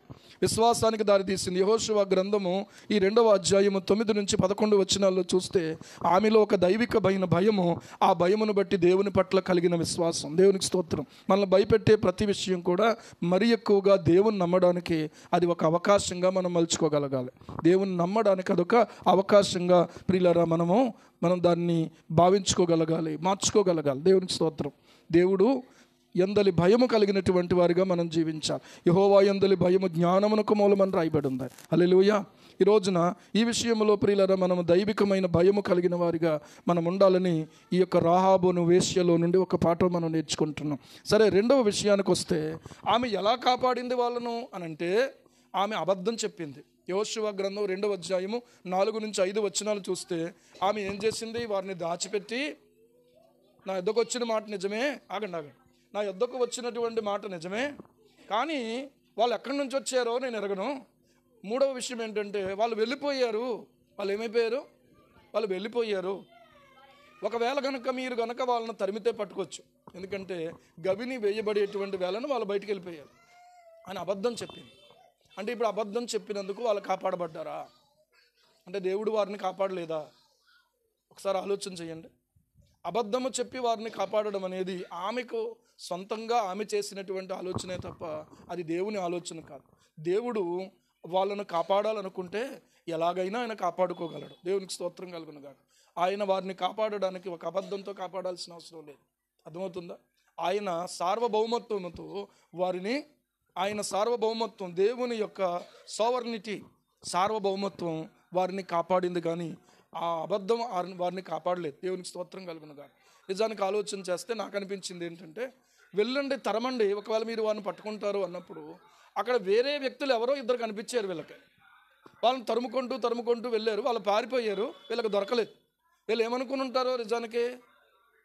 విశ్వాసానికి దారి తీసింది. యెహోషువ గ్రంథము ఈ 2వ అధ్యాయము 9 నుంచి 11 వచనాల్లో చూస్తే ఆమెలో ఒక దైవికమైన భయము, ఆ భయమును బట్టి దేవుని పట్ల కలిగిన విశ్వాసం. దేవునికి స్తోత్రం. మనల్ని భయపెట్టే ప్రతి విషయం కూడా మరి ఎక్కువగా దేవుని నమ్మడానికి అది ఒక అవకాశంగా మనం మలుచుకోగలగాలి. దేవుని నమ్మడానికి అదొక అవకాశంగా ప్రియులారా మనం దాన్ని భావించుకోగలగాలి, మార్చుకోగలగాలి. దేవునికి స్తోత్రం. దేవుడు యందలి భయము కలిగినటువంటి వారిగా మనం జీవించాలి. యెహోవా యందలి భయము జ్ఞానమునకు మూలమని రాయబడి ఉంది. హల్లెలూయా. ఈ రోజున ఈ విషయంలో ప్రియులారా మనం దైవికమైన భయము కలిగిన వారిగా మనం ఉండాలని ఈ యొక్క రాహాబును వేశ్యలో నుండి ఒక పాఠం మనం నేర్చుకుంటున్నాం. సరే, 2వ విషయానికి వస్తే, ఆమె ఎలా కాపాడింది వాళ్ళను అనంటే, ఆమె అబద్ధం చెప్పింది. యెహోషువ గ్రంథం 2వ అధ్యాయము 4 నుంచి 5 వచనాలు చూస్తే ఆమె ఏం చేసింది? వారిని దాచిపెట్టి, నా యొద్దకు వచ్చిన మాట నిజమే, ఆగండి, నా యొద్దకు వచ్చినటువంటి మాట నిజమే, కానీ వాళ్ళు ఎక్కడి నుంచి వచ్చారో నేను ఎరగను. 3వ విషయం ఏంటంటే, వాళ్ళు వెళ్ళిపోయారు. వాళ్ళు ఏమైపోయారు? వాళ్ళు వెళ్ళిపోయారు. ఒకవేళ మీరు గనక వాళ్ళని తరిమితే పట్టుకోవచ్చు, ఎందుకంటే గవిని వేయబడేటువంటి వేళను వాళ్ళు బయటికి వెళ్ళిపోయారు అని అబద్ధం చెప్పింది. అంటే ఇప్పుడు అబద్ధం చెప్పినందుకు వాళ్ళు కాపాడబడ్డారా? అంటే దేవుడు వారిని కాపాడలేదా? ఒకసారి ఆలోచన చేయండి. అబద్ధము చెప్పి వారిని కాపాడడం అనేది ఆమెకు సొంతంగా ఆమె చేసినటువంటి ఆలోచనే తప్ప అది దేవుని ఆలోచన కాదు. దేవుడు వాళ్ళను కాపాడాలనుకుంటే ఎలాగైనా ఆయన కాపాడుకోగలడు. దేవునికి స్తోత్రం కలుగును గాక. ఆయన వారిని కాపాడడానికి ఒక అబద్ధంతో కాపాడాల్సిన అవసరం లేదు. అర్థమవుతుందా? ఆయన సార్వభౌమత్వంతో వారిని, ఆయన సార్వభౌమత్వం, దేవుని యొక్క సోవర్నిటీ, సార్వభౌమత్వం వారిని కాపాడింది, కానీ ఆ అబద్ధం వారిని కాపాడలేదు. దేవునికి స్తోత్రం కలుగును గాక. నిజానికి ఆలోచన చేస్తే నాకు అనిపించింది ఏంటంటే, వెళ్ళండి, తరమండి, ఒకవేళ మీరు వారిని పట్టుకుంటారు అన్నప్పుడు అక్కడ వేరే వ్యక్తులు ఎవరో ఇద్దరు కనిపించారు వీళ్ళకి. వాళ్ళని తరుముకుంటూ వెళ్ళారు. వాళ్ళు పారిపోయారు, వీళ్ళకి దొరకలేదు. వీళ్ళు ఏమనుకుని ఉంటారో, నిజానికి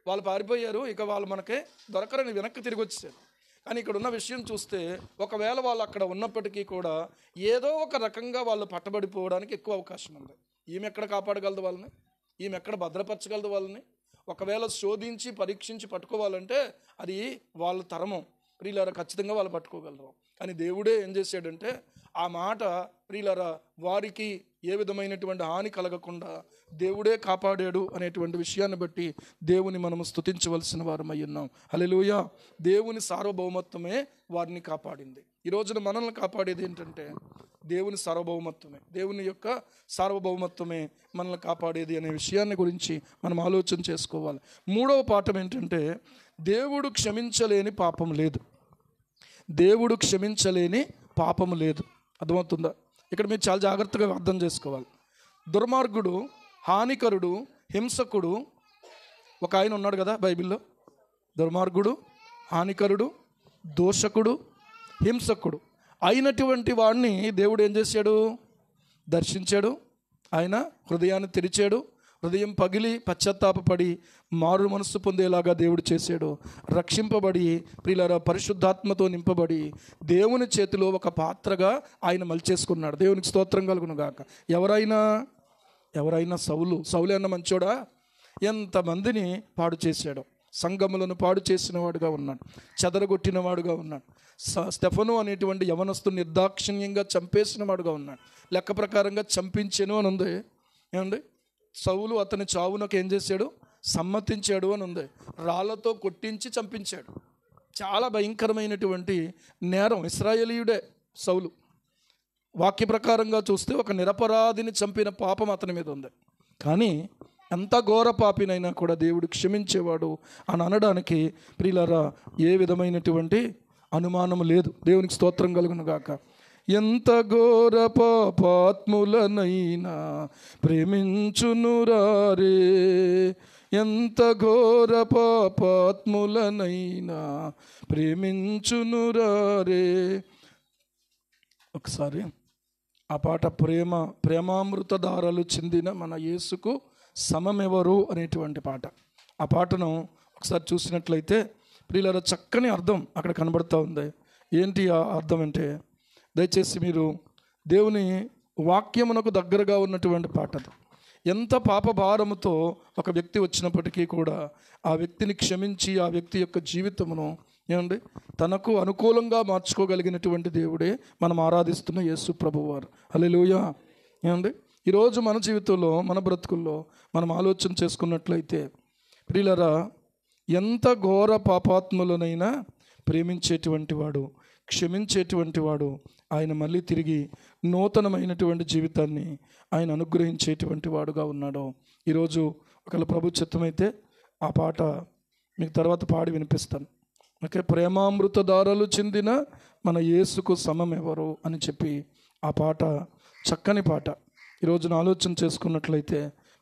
వాళ్ళు పారిపోయారు, ఇక వాళ్ళు మనకి దొరకరని వెనక్కి తిరిగి వచ్చేసారు. కానీ ఇక్కడ ఉన్న విషయం చూస్తే, ఒకవేళ వాళ్ళు అక్కడ ఉన్నప్పటికీ కూడా ఏదో ఒక రకంగా వాళ్ళు పట్టబడిపోవడానికి ఎక్కువ అవకాశం ఉంది. ఈమె ఎక్కడ కాపాడగలదు వాళ్ళని? ఈమె ఎక్కడ భద్రపరచగలదు వాళ్ళని? ఒకవేళ శోధించి పరీక్షించి పట్టుకోవాలంటే అది వాళ్ళ తరము. ప్రియులారా, ఖచ్చితంగా వాళ్ళు పట్టుకోగలరు. కానీ దేవుడే ఏం చేశాడంటే, ఆ మాట ప్రియులారా వారికి ఏ విధమైనటువంటి హాని కలగకుండా దేవుడే కాపాడాడు అనేటువంటి విషయాన్ని బట్టి దేవుని మనము స్తుతించవలసిన వారమై ఉన్నాం. హల్లెలూయా. దేవుని సార్వభౌమత్వమే వారిని కాపాడింది. ఈ రోజున మనల్ని కాపాడేది ఏంటంటే దేవుని సార్వభౌమత్వమే. దేవుని యొక్క సార్వభౌమత్వమే మనల్ని కాపాడేది అనే విషయాన్ని గురించి మనం ఆలోచన చేసుకోవాలి. 3వ పాఠం ఏంటంటే, దేవుడు క్షమించలేని పాపం లేదు. దేవుడు క్షమించలేని పాపము లేదు. అర్థమవుతుందా? ఇక్కడ మీరు చాలా జాగ్రత్తగా అర్థం చేసుకోవాలి. దుర్మార్గుడు, హానికరుడు, హింసకుడు ఒక ఆయన ఉన్నాడు కదా బైబిల్లో. దుర్మార్గుడు, హానికరుడు, దోషకుడు, హింసకుడు అయినటువంటి వాడిని దేవుడు ఏం చేశాడు? దర్శించాడు. ఆయన హృదయాన్ని తెరిచాడు. హృదయం పగిలి పశ్చాత్తాపపడి మారు మనస్సు పొందేలాగా దేవుడు చేశాడు. రక్షింపబడి ప్రియులారా పరిశుద్ధాత్మతో నింపబడి దేవుని చేతిలో ఒక పాత్రగా ఆయన మలిచేసుకున్నాడు. దేవునికి స్తోత్రం కలుగును గాక. ఎవరైనా సౌలు అన్న మంచోడా? ఎంతమందిని పాడు చేశాడు. సంఘములను పాడు చేసిన వాడుగా ఉన్నాడు, చెదరగొట్టిన వాడుగా ఉన్నాడు. స్టెఫను అనేటువంటి యవనస్తు నిర్దాక్షిణ్యంగా చంపేసిన వాడుగా ఉన్నాడు. లెక్క ప్రకారంగా చంపించెను అని ఉంది. ఏమండి? సౌలు అతని చావునకు ఏం చేశాడు? సమ్మతించాడు అని ఉంది. రాళ్లతో కొట్టించి చంపించాడు. చాలా భయంకరమైనటువంటి నేరం. ఇశ్రాయేలీయుడే సౌలు. వాక్య ప్రకారంగా చూస్తే ఒక నిరపరాధిని చంపిన పాపం అతని మీద ఉంది. కానీ ఎంత ఘోర పాపినైనా కూడా దేవుడు క్షమించేవాడు అని అనడానికి ప్రియులారా ఏ విధమైనటువంటి అనుమానం లేదు. దేవునికి స్తోత్రం కలుగును గాక. ఎంత ఘోర పాపాత్ములనైనా ప్రేమించునురారే, ఎంత ఘోర పాపాత్ములనైనా ప్రేమించునురారే. ఒకసారి ఆ పాట ప్రేమామృతధారలు చిందిన మన యేసుకు సమమెవరు అనేటువంటి పాట. ఆ పాటను ఒకసారి చూసినట్లయితే ప్రియులారా చక్కని అర్థం అక్కడ కనబడుతూ ఉంది. ఏంటి ఆ అర్థం అంటే, దయచేసి మీరు దేవుని వాక్యమునకు దగ్గరగా ఉన్నటువంటి పాట అది. ఎంత పాప భారముతో ఒక వ్యక్తి వచ్చినప్పటికీ కూడా ఆ వ్యక్తిని క్షమించి ఆ వ్యక్తి యొక్క జీవితమును ఏమండి తనకు అనుకూలంగా మార్చుకోగలిగినటువంటి దేవుడే మనం ఆరాధిస్తున్న యేసు ప్రభువారు. హల్లెలూయా. ఏమండి ఈరోజు మన జీవితంలో మన బ్రతుకుల్లో మనం ఆలోచన చేసుకున్నట్లయితే ప్రియులారా, ఎంత ఘోర పాపాత్ములనైనా ప్రేమించేటువంటి వాడు, క్షమించేటువంటి వాడు, ఆయన మళ్ళీ తిరిగి నూతనమైనటువంటి జీవితాన్ని ఆయన అనుగ్రహించేటువంటి వాడుగా ఉన్నాడు. ఈరోజు ఒకవేళ ప్రభు చిత్తమైతే ఆ పాట మీకు తర్వాత పాడి వినిపిస్తాను. ఓకే, ప్రేమామృతధారలు చిందిన మన యేసుకు సమమెవరు అని చెప్పి ఆ పాట చక్కని పాట. ఈరోజున ఆలోచన చేసుకున్నట్లయితే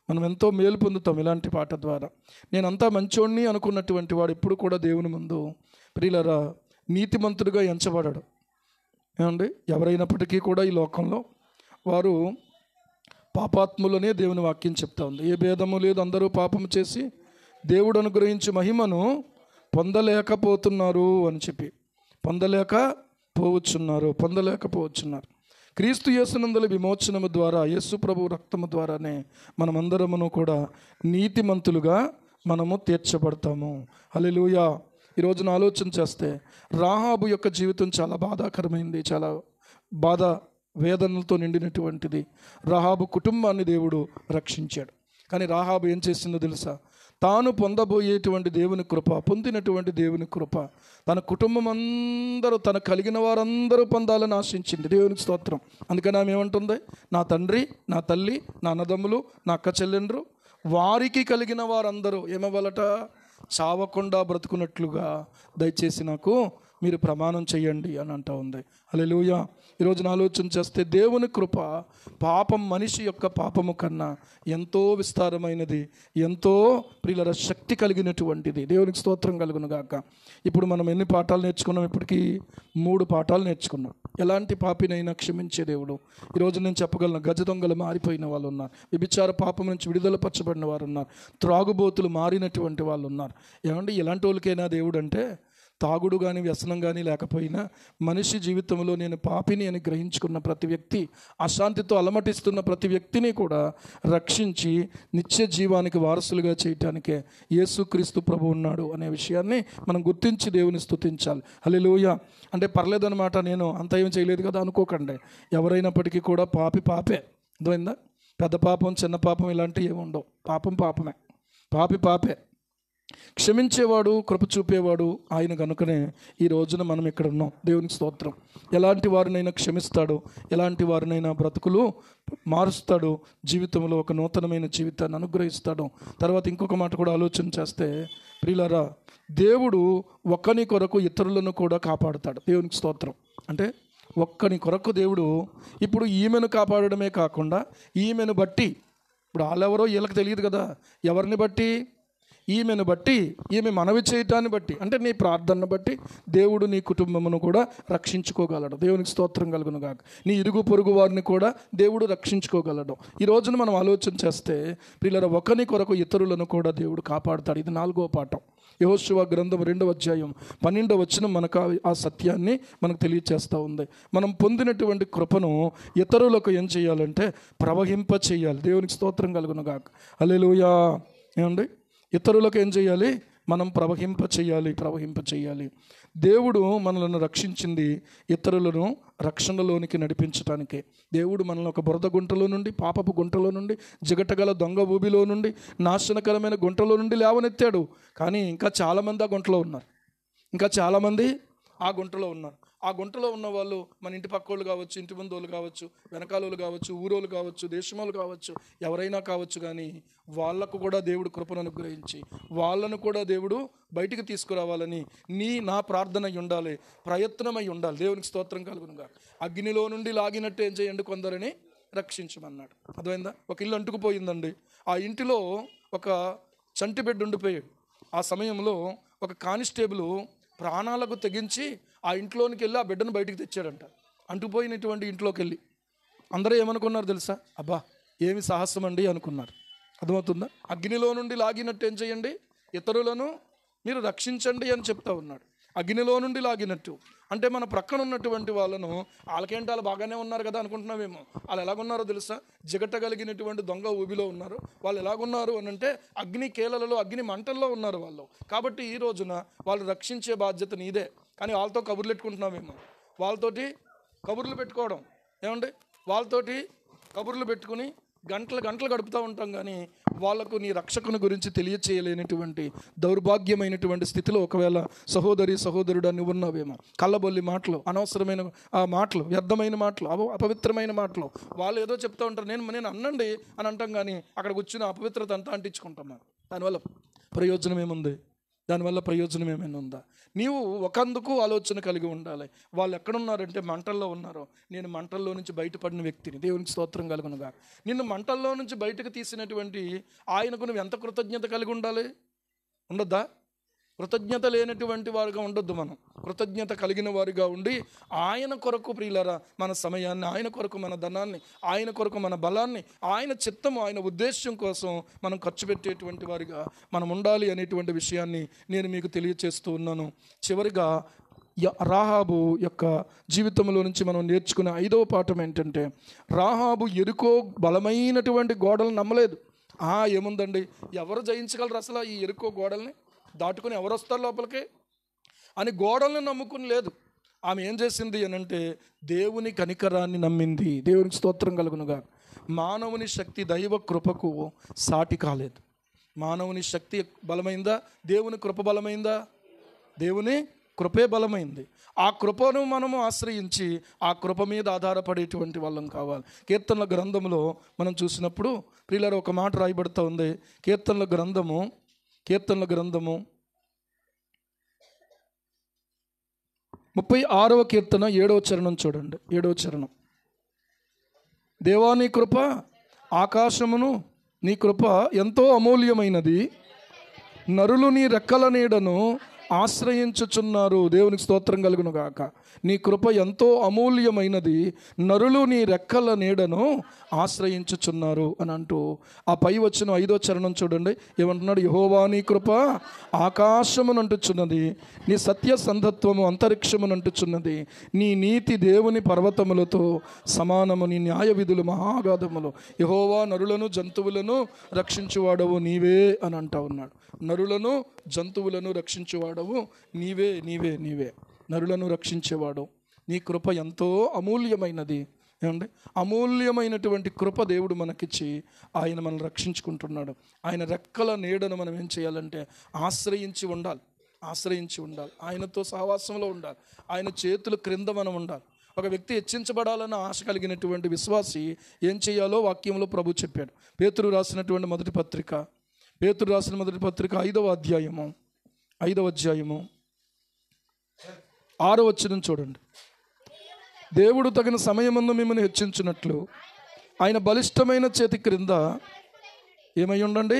మనం ఎంతో మేలు పొందుతాం ఇలాంటి పాట ద్వారా. నేనంతా మంచోడిని అనుకున్నటువంటి వాడు ఎప్పుడు కూడా దేవుని ముందు ప్రియులారా నీతిమంతుడిగా ఎంచబడాడు. ఏమండి ఎవరైనప్పటికీ కూడా ఈ లోకంలో వారు పాపాత్ములనే దేవుని వాక్యం చెప్తా ఉంది. ఏ భేదము లేదు, అందరూ పాపము చేసి దేవుడు అనుగ్రహించి మహిమను పొందలేకపోతున్నారు అని చెప్పి పొందలేకపోవచ్చున్నారు. క్రీస్తు యేసునందల విమోచనము ద్వారా, యేసు ప్రభు రక్తము ద్వారానే మనమందరమును కూడా నీతిమంతులుగా మనము తీర్చబడతాము. హల్లెలూయా. ఈరోజున ఆలోచన చేస్తే రాహాబు యొక్క జీవితం చాలా బాధాకరమైంది, చాలా బాధ వేదనలతో నిండినటువంటిది. రాహాబు కుటుంబాన్ని దేవుడు రక్షించాడు. కానీ రాహాబు ఏం చేసిందో తెలుసా? తాను పొందబోయేటువంటి దేవుని కృప, పొందినటువంటి దేవుని కృప తన కుటుంబం అందరూ, తన కలిగిన వారందరూ పొందాలని ఆశించింది. దేవునికి స్తోత్రం. అందుకని ఆమె ఏమంటుంది? నా తండ్రి, నా తల్లి, నా అన్నదమ్ములు, నా అక్క చెల్లెండ్రు వారికి కలిగిన వారందరూ ఏమవ్వాలట? చావకుండా బ్రతుకున్నట్లుగా దయచేసి నాకు మీరు ప్రమాణం చేయండి అని అంటూ ఉంది. హల్లెలూయా. ఈరోజున ఆలోచన చేస్తే దేవుని కృప పాపం, మనిషి యొక్క పాపము కన్నా ఎంతో విస్తారమైనది, ఎంతో ప్రియుల శక్తి కలిగినటువంటిది. దేవునికి స్తోత్రం కలుగును గాక. ఇప్పుడు మనం ఎన్ని పాఠాలు నేర్చుకున్నాం? ఇప్పటికీ 3 పాఠాలు నేర్చుకున్నాం. ఎలాంటి పాపినైనా క్షమించే దేవుడు. ఈరోజు నేను చెప్పగలను, గజ దొంగలు మారిపోయిన వాళ్ళు ఉన్నారు, వ్యభిచార పాపం నుంచి విడుదల పరచబడిన వారు ఉన్నారు, త్రాగుబోతులు మారినటువంటి వాళ్ళు ఉన్నారు. ఏమండి ఎలాంటి వాళ్ళకైనా దేవుడు అంటే తాగుడు కానీ వ్యసనం కానీ లేకపోయినా మనిషి జీవితంలో నేను పాపిని అని గ్రహించుకున్న ప్రతి వ్యక్తి, అశాంతితో అలమటిస్తున్న ప్రతి వ్యక్తిని కూడా రక్షించి నిత్య జీవానికి వారసులుగా చేయటానికే యేసుక్రీస్తు ప్రభు ఉన్నాడు అనే విషయాన్ని మనం గుర్తించి దేవుని స్తుతించాలి. హల్లెలూయా. అంటే పర్లేదన్నమాట, నేను అంత ఏం చేయలేదు కదా అనుకోకండి. ఎవరైనప్పటికీ కూడా పాపే. అర్థమైందా? పెద్ద పాపం, చిన్న పాపం ఇలాంటివి ఏమి ఉండవు. పాపమే, పాపే. క్షమించేవాడు, కృప చూపేవాడు ఆయన కనుకనే ఈ రోజున మనం ఇక్కడ ఉన్నాం. దేవునికి స్తోత్రం. ఎలాంటి వారినైనా క్షమిస్తాడు, ఎలాంటి వారినైనా బ్రతుకులు మారుస్తాడు, జీవితంలో ఒక నూతనమైన జీవితాన్ని అనుగ్రహిస్తాడు. తర్వాత ఇంకొక మాట కూడా ఆలోచన చేస్తే ప్రియులారా, దేవుడు ఒక్కని కొరకు ఇతరులను కూడా కాపాడుతాడు. దేవునికి స్తోత్రం. అంటే ఒక్కని కొరకు దేవుడు ఇప్పుడు ఈమెను కాపాడడమే కాకుండా ఈమెను బట్టి, ఇప్పుడు వాళ్ళెవరో వీళ్ళకి తెలియదు కదా, ఎవరిని బట్టి? ఈమెను బట్టి, ఈమె మనవి చేయటాన్ని బట్టి, అంటే నీ ప్రార్థనను బట్టి దేవుడు నీ కుటుంబమును కూడా రక్షించుకోగలడు. దేవునికి స్తోత్రం కలుగును గాక. నీ ఇరుగు పొరుగు వారిని కూడా దేవుడు రక్షించుకోగలడు. ఈ రోజున మనం ఆలోచన చేస్తే పిల్లల ఒకని కొరకు ఇతరులను కూడా దేవుడు కాపాడుతాడు. ఇది 4వ పాఠం. యెహోషువ గ్రంథం 2వ అధ్యాయం 12వ వచనం మనకు ఆ సత్యాన్ని మనకు తెలియచేస్తూ ఉంది. మనం పొందినటువంటి కృపను ఇతరులకు ఏం చేయాలంటే ప్రవహింప చేయాలి. దేవునికి స్తోత్రం కలుగును గాక. హల్లెలూయా. ఏమండి ఇతరులకు ఏం చేయాలి? మనం ప్రవహింప చేయాలి. దేవుడు మనలను రక్షించింది ఇతరులను రక్షణలోనికి నడిపించటానికే. దేవుడు మనల్ని ఒక బురద గుంటలో నుండి, పాపపు గుంటలో నుండి, జిగటగల దొంగ ఊబిలో నుండి, నాశనకరమైన గుంటలో నుండి లేవనెత్తాడు. కానీ ఇంకా చాలామంది ఆ గుంటలో ఉన్నారు. ఆ గుంటలో ఉన్న వాళ్ళు మన ఇంటి పక్కోళ్ళు కావచ్చు, ఇంటి ముందోళ్ళు కావచ్చు, వెనకాలోళ్ళు కావచ్చు, ఊరోళ్ళు కావచ్చు, దేశమోళ్ళు కావచ్చు, ఎవరైనా కావచ్చు. కానీ వాళ్లకు కూడా దేవుడు కృపను అనుగ్రహించి వాళ్ళను కూడా దేవుడు బయటికి తీసుకురావాలని నా ప్రార్థన ఉండాలి, ప్రయత్నమై ఉండాలి. దేవునికి స్తోత్రం కలుగునుగా. అగ్నిలో నుండి లాగినట్టు ఏం చేయండి, కొందరిని రక్షించమన్నాడు. అర్థమైందా? ఒక ఇల్లు అంటుకుపోయిందండి. ఆ ఇంటిలో ఒక చంటి బిడ్డ ఉండిపోయాడు. ఆ సమయంలో ఒక కానిస్టేబుల్ ప్రాణాలకు తెగించి ఆ ఇంట్లోనికి వెళ్ళి ఆ బిడ్డను బయటికి తెచ్చాడంట. అంటుపోయినటువంటి ఇంట్లోకి వెళ్ళి అందరూ ఏమనుకున్నారు తెలుసా? అబ్బా ఏమి సాహసం అండి అనుకున్నారు. అర్థమవుతుందా? అగ్నిలో నుండి లాగినట్టు ఏం చేయండి, ఇతరులను మీరు రక్షించండి అని చెప్తా ఉన్నాడు. అగ్నిలో నుండి లాగినట్టు అంటే మన ప్రక్కన ఉన్నటువంటి వాళ్ళను, వాళ్ళకేంటి వాళ్ళు బాగానే ఉన్నారు కదా అనుకుంటున్నామేమో. వాళ్ళు ఎలాగున్నారో తెలుసా? జిగటగలిగినటువంటి దొంగ ఊబిలో ఉన్నారు. వాళ్ళు ఎలాగున్నారు అని అంటే అగ్ని కేలలలో, అగ్ని మంటల్లో ఉన్నారు వాళ్ళు. కాబట్టి ఈ రోజున వాళ్ళు రక్షించే బాధ్యత నీదే. కానీ వాళ్ళతో కబుర్లు పెట్టుకుంటున్నామేమో. వాళ్ళతోటి కబుర్లు పెట్టుకోవడం ఏమండి, వాళ్ళతోటి కబుర్లు పెట్టుకుని గంటలు గంటలు గడుపుతూ ఉంటాం. కానీ వాళ్లకు నీ రక్షకుని గురించి తెలియచేయలేనటువంటి దౌర్భాగ్యమైనటువంటి స్థితిలో ఒకవేళ సహోదరుడు నువ్వు ఉన్నావేమో. కళ్ళబొల్లి మాటలు, అనవసరమైన ఆ మాటలు, వ్యర్థమైన మాటలు, అపవిత్రమైన మాటలు వాళ్ళు ఏదో చెప్తూ ఉంటారు. నేను అన్నండి అని అంటాం. కానీ అక్కడ కూర్చుని అపవిత్రత అంతా అంటించుకుంటాం. దానివల్ల ప్రయోజనం ఏముంది? దానివల్ల ప్రయోజనం ఏమైనా ఉందా? నీవు ఒకందుకు ఆలోచన కలిగి ఉండాలి. వాళ్ళు ఎక్కడున్నారంటే మంటల్లో ఉన్నారు. నేను మంటల్లో నుంచి బయటపడిన వ్యక్తిని, దేవునికి స్తోత్రం కలుగునుగా. నిన్ను మంటల్లో నుంచి బయటకు తీసినటువంటి ఆయనకు నువ్వు ఎంత కృతజ్ఞత కలిగి ఉండాలి? ఉండొద్దా? కృతజ్ఞత లేనటువంటి వారిగా ఉండొద్దు. మనం కృతజ్ఞత కలిగిన వారిగా ఉండి ఆయన కొరకు ప్రియులారా మన సమయాన్ని, ఆయన కొరకు మన ధనాన్ని, ఆయన కొరకు మన బలాన్ని, ఆయన చిత్తము, ఆయన ఉద్దేశం కోసం మనం ఖర్చు పెట్టేటువంటి వారిగా మనం ఉండాలి అనేటువంటి విషయాన్ని నేను మీకు తెలియచేస్తూ ఉన్నాను. చివరిగా రాహాబు యొక్క జీవితంలో నుంచి మనం నేర్చుకునే 5వ పాఠం ఏంటంటే, రాహాబు యెరికో బలమైనటువంటి గోడలు నమ్మలేదు. ఏముందండి, ఎవరు జయించగలరు అసలు ఈ యెరికో గోడల్ని దాటుకుని, ఎవరు వస్తారు లోపలికి అని గోడలను నమ్ముకుని లేదు. ఆమె ఏం చేసింది అని అంటే దేవుని కనికరాన్ని నమ్మింది. దేవునికి స్తోత్రం కలుగునుగా. మానవుని శక్తి దైవ కృపకు సాటి కాలేదు. మానవుని శక్తి బలమైందా? దేవుని కృప బలమైందా? దేవుని కృపే బలమైంది. ఆ కృపను మనము ఆశ్రయించి ఆ కృప మీద ఆధారపడేటువంటి వాళ్ళం కావాలి. కీర్తనల గ్రంథంలో మనం చూసినప్పుడు ప్రియులారా ఒక మాట రాయబడుతూ ఉంది. కీర్తనల గ్రంథము 36వ కీర్తన 7వ చరణం చూడండి. 7వ చరణం. దేవా నీ కృప ఆకాశమును, నీ కృప ఎంతో అమూల్యమైనది, నరులు నీ రెక్కల నీడను ఆశ్రయించుచున్నారు. దేవునికి స్తోత్రం కలుగును గాక. నీ కృప ఎంతో అమూల్యమైనది, నరులు నీ రెక్కల నీడను ఆశ్రయించుచున్నారు అని అంటూ ఆ పై వచ్చిన 5వ చరణం చూడండి. ఏమంటున్నాడు? యెహోవా నీ కృప ఆకాశమునంటుచున్నది, నీ సత్య సంధత్వము అంతరిక్షమునంటుచున్నది, నీ నీతి దేవుని పర్వతములతో సమానము, నీ న్యాయ విధులు మహాగాధములు. యెహోవా నరులను జంతువులను రక్షించువాడవు నీవే అని అంటా ఉన్నాడు. నరులను జంతువులను రక్షించువాడవు నీవే, నీవే, నీవే. నరులను రక్షించేవాడు. నీ కృప ఎంతో అమూల్యమైనది. ఏమండి, అమూల్యమైనటువంటి కృప దేవుడు మనకిచ్చి ఆయన మనల్ని రక్షించుకుంటున్నాడు. ఆయన రెక్కల నీడను మనం ఏం చేయాలంటే ఆశ్రయించి ఉండాలి. ఆయనతో సహవాసంలో ఉండాలి. ఆయన చేతుల క్రింద మనం ఉండాలి. ఒక వ్యక్తి హెచ్చించబడాలన్న ఆశ కలిగినటువంటి విశ్వాసి ఏం చేయాలో వాక్యంలో ప్రభు చెప్పాడు. పేతురు రాసినటువంటి మొదటి పత్రిక 5వ అధ్యాయము 6వ వచనం చూడండి. దేవుడు తగిన సమయమందు మిమ్మల్ని హెచ్చించినట్లు ఆయన బలిష్టమైన చేతి క్రింద ఏమై ఉండండి?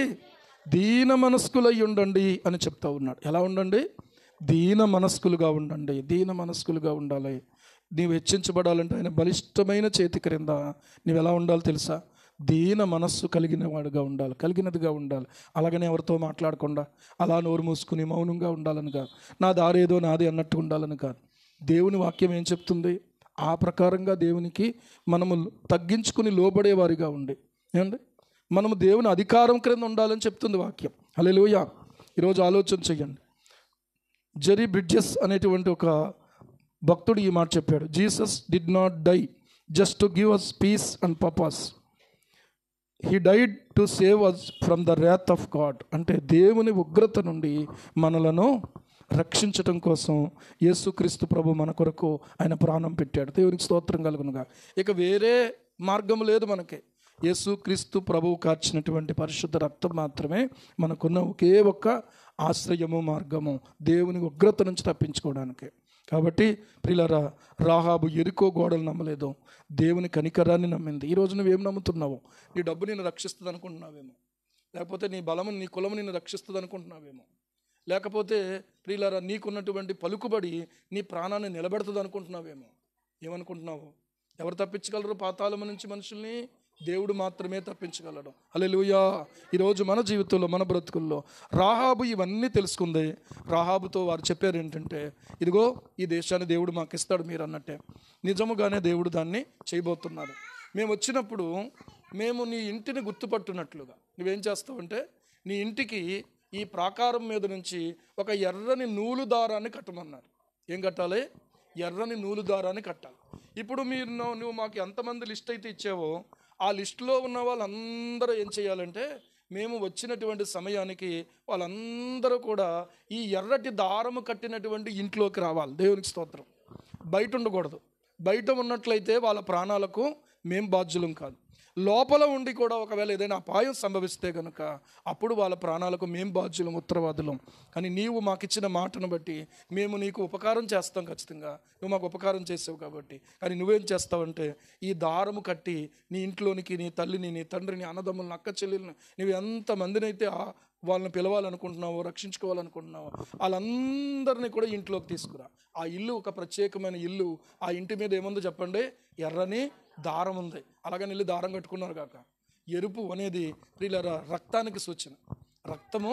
దీన మనస్కులై ఉండండి అని చెప్తా ఉన్నాడు. ఎలా ఉండండి? దీన మనస్కులుగా ఉండాలి. నీవు హెచ్చించబడాలంటే ఆయన బలిష్టమైన చేతి క్రింద నీవు ఎలా ఉండాలి తెలుసా? దీన మనస్సు కలిగినదిగా ఉండాలి. అలాగనే ఎవరితో మాట్లాడకుండా అలా నోరు మూసుకుని మౌనంగా ఉండాలని కాదు, నా దారేదో నాది అన్నట్టు ఉండాలని కాదు. దేవుని వాక్యం ఏం చెప్తుంది? ఆ ప్రకారంగా దేవునికి మనము తగ్గించుకుని లోబడేవారిగా ఉండి ఏమండి మనము దేవుని అధికారం క్రింద ఉండాలని చెప్తుంది వాక్యం. హల్లెలూయా. ఈరోజు ఆలోచన చెయ్యండి. జెరీ బ్రిడ్జెస్ అనేటువంటి ఒక భక్తుడు ఈ మాట చెప్పాడు. Jesus did not die just to give us peace and purpose, he died to save us from the wrath of God. అంటే దేవుని ఉగ్రత నుండి మనలను రక్షించటం కోసం యేసుక్రీస్తు ప్రభు మన కొరకు ఆయన ప్రాణం పెట్టాడు. దేవునికి స్తోత్రం కలుగునుగా. ఇక వేరే మార్గం లేదు మనకి. యేసుక్రీస్తు ప్రభువు కార్చినటువంటి పరిశుద్ధ రక్తం మాత్రమే మనకున్న ఒకే ఒక్క ఆశ్రయము, మార్గము దేవుని ఉగ్రత నుంచి తప్పించుకోవడానికి. కాబట్టి ప్రియులారా, రాహాబు యెరికో గోడలు నమ్మలేదు, దేవుని కనికరాన్ని నమ్మింది. ఈరోజు నువ్వేం నమ్ముతున్నావు? నీ డబ్బు నిన్ను రక్షిస్తుంది అనుకుంటున్నావేమో, లేకపోతే నీ బలము, నీ కులము నిన్ను రక్షిస్తుంది అనుకుంటున్నావేమో, లేకపోతే ప్రియులారా నీకున్నటువంటి పలుకుబడి నీ ప్రాణాన్ని నిలబెడుతుంది అనుకుంటున్నావేమో. ఏమనుకుంటున్నావు? ఎవరు తప్పించగలరు పాతాళము నుంచి మనుషుల్ని? దేవుడు మాత్రమే తప్పించగలడు. హల్లెలూయా. ఈరోజు మన జీవితంలో, మన బ్రతుకుల్లో రాహాబు ఇవన్నీ తెలుసుకుంది. రాహాబుతో వారు చెప్పారు ఏంటంటే, ఇదిగో ఈ దేశాన్ని దేవుడు మాకు ఇస్తాడు మీరు అన్నట్టే. నిజముగానే దేవుడు దాన్ని చేయబోతున్నారు. మేము వచ్చినప్పుడు మేము నీ ఇంటిని గుర్తుపట్టున్నట్లుగా నువ్వేం చేస్తావంటే, నీ ఇంటికి ఈ ప్రాకారం మీద నుంచి ఒక ఎర్రని నూలు దారాన్ని కట్టమన్నారు. ఏం కట్టాలి? ఎర్రని నూలు దారాన్ని కట్టాలి. ఇప్పుడు నువ్వు మాకు ఎంతమంది లిస్ట్ అయితే ఇచ్చావో ఆ లిస్టులో ఉన్న వాళ్ళందరూ ఏం చేయాలంటే, మేము వచ్చినటువంటి సమయానికి వాళ్ళందరూ కూడా ఈ ఎర్రటి దారము కట్టినటువంటి ఇంట్లోకి రావాలి. దేవునికి స్తోత్రం. బయట ఉండకూడదు. బయట ఉన్నట్లయితే వాళ్ళ ప్రాణాలకు మేం బాధ్యులం కాదు. లోపల ఉండి కూడా ఒకవేళ ఏదైనా అపాయం సంభవిస్తే కనుక అప్పుడు వాళ్ళ ప్రాణాలకు మేం బాధ్యులం, ఉత్తరవాదులం. కానీ నీవు మాకు ఇచ్చిన మాటను బట్టి మేము నీకు ఉపకారం చేస్తాం. ఖచ్చితంగా నువ్వు మాకు ఉపకారం చేసావు కాబట్టి. కానీ నువ్వేం చేస్తావంటే, ఈ దారము కట్టి నీ ఇంట్లోనికి నీ తల్లిని, నీ తండ్రిని, అన్నదమ్ములను, అక్క చెల్లెలను, నువ్వు ఎంతమందినైతే వాళ్ళని పిలవాలనుకుంటున్నావో, రక్షించుకోవాలనుకుంటున్నావో వాళ్ళందరినీ కూడా ఇంట్లోకి తీసుకురా. ఆ ఇల్లు ఒక ప్రత్యేకమైన ఇల్లు. ఆ ఇంటి మీద ఏముందో చెప్పండి? ఎర్రని దారం ఉంది. అలాగని ఇల్లు దారం కట్టుకున్నారు కాక. ఎరుపు అనేది ప్రియులారా రక్తానికి సూచన. రక్తము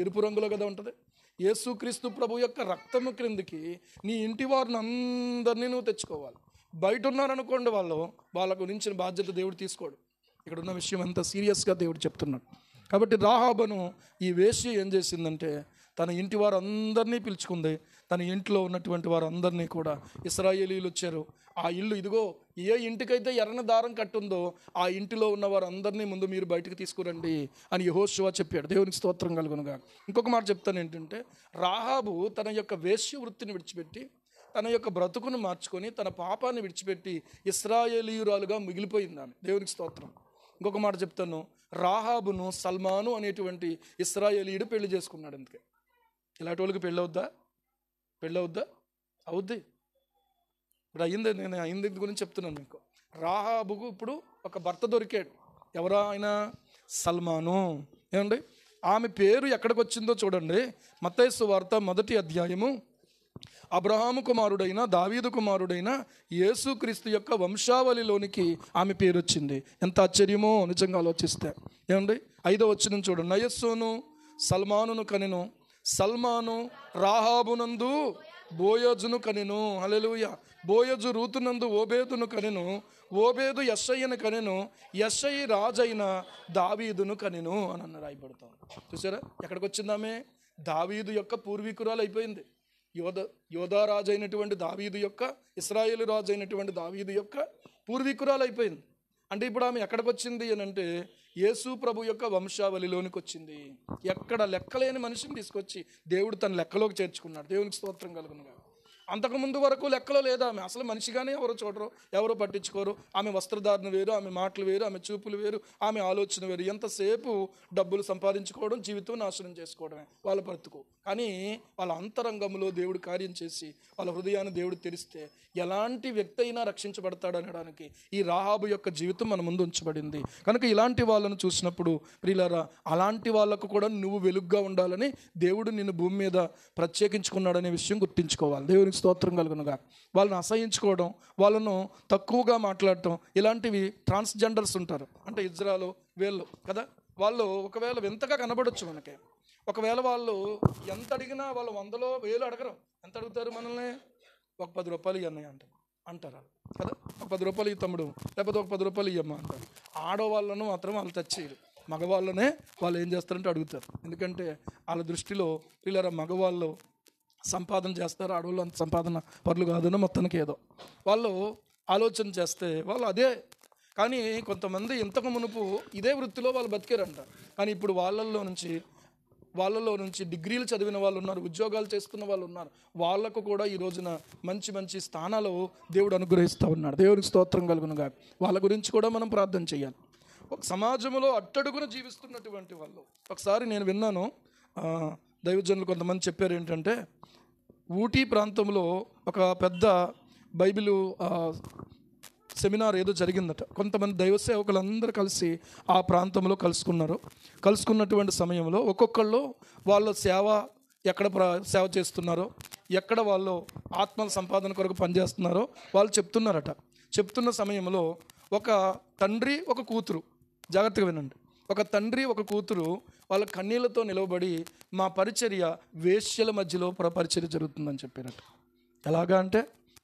ఎరుపు రంగులో కదా ఉంటుంది. యేసుక్రీస్తు ప్రభు యొక్క రక్తము క్రిందికి నీ ఇంటి వారిని అందరినీ నువ్వు తెచ్చుకోవాలి. బయట ఉన్నారనుకోండి, వాళ్ళ గురించిన బాధ్యత దేవుడు తీసుకోడు. ఇక్కడ ఉన్న విషయం అంతా సీరియస్గా దేవుడు చెప్తున్నాడు. కాబట్టి రాహాబును ఈ వేశ్య ఏం చేసిందంటే, తన ఇంటి వారందరినీ పిలుచుకుంది. తన ఇంట్లో ఉన్నటువంటి వారందరినీ కూడా, ఇశ్రాయేలీయులు వచ్చారు. ఆ ఇల్లు, ఇదిగో ఏ ఇంటికైతే ఎర్రని దారం కట్టుందో ఆ ఇంటిలో ఉన్న వారందరినీ ముందు మీరు బయటకు తీసుకురండి అని యెహోషువ చెప్పాడు. దేవునికి స్తోత్రం కలుగునుగా. ఇంకొక మాట చెప్తాను ఏంటంటే, రాహాబు తన యొక్క వేశ్య వృత్తిని విడిచిపెట్టి, తన యొక్క బ్రతుకును మార్చుకొని, తన పాపాన్ని విడిచిపెట్టి ఇశ్రాయేలీయురాలుగా మిగిలిపోయింది ఆమె. దేవునికి స్తోత్రం. ఇంకొక మాట చెప్తాను, రాహాబును సల్మాను అనేటువంటి ఇశ్రాయేలీయుడు పెళ్లి చేసుకున్నాడు. అందుకే ఇలాంటి వాళ్ళకి పెళ్ళవుద్దా? అవుద్ది. ఇప్పుడు నేను అయింది గురించి చెప్తున్నాను మీకు. రాహాబుకు ఇప్పుడు ఒక భర్త దొరికాడు. ఎవరా ఆయన? సల్మాను. ఏమండి, ఆమె పేరు ఎక్కడికి వచ్చిందో చూడండి. మత్తయి సువార్త 1వ అధ్యాయము. అబ్రహాము కుమారుడైన, దావీదు కుమారుడైన యేసుక్రీస్తు యొక్క వంశావళిలోనికి ఆమె పేరు వచ్చింది. ఎంత ఆశ్చర్యమో నిజంగా ఆలోచిస్తే. ఏమండి, 5వ వచనం చూడండి. నయస్సోను సల్మానును కనెను, సల్మాను రాహాబునందు బోయజును కనెను. హల్లెలూయా. బోయజు రూతునందు ఓబేదును కనెను, ఓబేదు యెషయ్యను కనెను, యెషయి రాజైన దావీదును కనెను అని అన్న రాయబడతాం. చూసారా ఎక్కడికి వచ్చిందామే? దావీదు యొక్క పూర్వీకురాలు అయిపోయింది. యోధా రాజు అయినటువంటి దావీదు యొక్క, ఇశ్రాయేలు రాజు అయినటువంటి దావీదు యొక్క పూర్వీకురాలు అయిపోయింది. అంటే ఇప్పుడు ఆమె ఎక్కడికి వచ్చింది అని అంటే, యేసు ప్రభు యొక్క వంశావళిలోనికి వచ్చింది. ఎక్కడ లెక్కలేని మనిషిని తీసుకొచ్చి దేవుడు తన లెక్కలోకి చేర్చుకున్నాడు. దేవునికి స్తోత్రం కలుగునుగా. అంతకుముందు వరకు లెక్కలో లేదా ఆమె? అసలు మనిషిగానే ఎవరు చూడరు, ఎవరు పట్టించుకోరు. ఆమె వస్త్రధారణ వేరు, ఆమె మాటలు వేరు, ఆమె చూపులు వేరు, ఆమె ఆలోచన వేరు. ఎంతసేపు డబ్బులు సంపాదించుకోవడం, జీవితం నాశనం చేసుకోవడమే వాళ్ళ బ్రతుకు. కానీ వాళ్ళ అంతరంగంలో దేవుడు కార్యం చేసి వాళ్ళ హృదయాన్ని దేవుడు తెరిస్తే ఎలాంటి వ్యక్తి అయినా రక్షించబడతాడు అనడానికి ఈ రాహాబు యొక్క జీవితం మన ముందు ఉంచబడింది. కనుక ఇలాంటి వాళ్ళను చూసినప్పుడు ప్రియులారా, అలాంటి వాళ్ళకు కూడా నువ్వు వెలుగ్గా ఉండాలని దేవుడు నిన్ను భూమి మీద ప్రత్యేకించుకున్నాడనే విషయం గుర్తించుకోవాలి. దేవునికి స్తోత్రం కలుగునుగా. వాళ్ళని అసహించుకోవడం, వాళ్ళను తక్కువగా మాట్లాడటం, ఇలాంటివి ట్రాన్స్జెండర్స్ ఉంటారు. అంటే ఇజ్రాయెల్ వీళ్ళు కదా, వాళ్ళు ఒకవేళ వింతగా కనబడొచ్చు మనకి. ఒకవేళ వాళ్ళు ఎంత అడిగినా వాళ్ళు 100లో 1000 అడగరు. ఎంత అడుగుతారు మనల్ని? ఒక 10 రూపాయలు ఇవ్వన్నాయి అంటారు కదా. ఒక 10 రూపాయలు ఈ తమ్ముడు, లేకపోతే ఒక 10 రూపాయలు ఇవ్వమ్మా అంటారు. ఆడవాళ్ళను మాత్రం వాళ్ళు టచ్ చేయరు. మగవాళ్ళనే వాళ్ళు ఏం చేస్తారంటే అడుగుతారు. ఎందుకంటే వాళ్ళ దృష్టిలో వీళ్ళ మగవాళ్ళు సంపాదన చేస్తారు, ఆడవాళ్ళు అంత సంపాదన పనులు కాదనో మొత్తానికి ఏదో వాళ్ళు ఆలోచన చేస్తే వాళ్ళు అదే. కానీ కొంతమంది ఇంతకు మునుపు ఇదే వృత్తిలో వాళ్ళు బతికారంట. కానీ ఇప్పుడు వాళ్ళల్లో నుంచి డిగ్రీలు చదివిన వాళ్ళు ఉన్నారు, ఉద్యోగాలు చేస్తున్న వాళ్ళు ఉన్నారు. వాళ్ళకు కూడా ఈ రోజున మంచి మంచి స్థానాలు దేవుడు అనుగ్రహిస్తూ ఉన్నాడు. దేవుడికి స్తోత్రం కలుగునుగా. వాళ్ళ గురించి కూడా మనం ప్రార్థన చేయాలి. ఒక సమాజంలో అట్టడుగున జీవిస్తున్నటువంటి వాళ్ళు. ఒకసారి నేను విన్నాను, దైవజనులు కొంతమంది చెప్పారు ఏంటంటే, ఊటీ ప్రాంతంలో ఒక పెద్ద బైబిలు సెమినార్ ఏదో జరిగిందట. కొంతమంది దైవ సేవకులందరూ కలిసి ఆ ప్రాంతంలో కలుసుకున్నటువంటి సమయంలో ఒక్కొక్కళ్ళు వాళ్ళ ఎక్కడ సేవ చేస్తున్నారో, ఎక్కడ వాళ్ళు ఆత్మల సంపాదన కొరకు పనిచేస్తున్నారో వాళ్ళు చెప్తున్నారట. చెప్తున్న సమయంలో ఒక తండ్రి ఒక కూతురు, జాగ్రత్తగా వినండి, ఒక తండ్రి ఒక కూతురు వాళ్ళ కన్నీళ్లతో నిలవబడి మా పరిచర్య వేశ్యల మధ్యలో పరిచర్య జరుగుతుందని చెప్పారట. ఎలాగా అంటే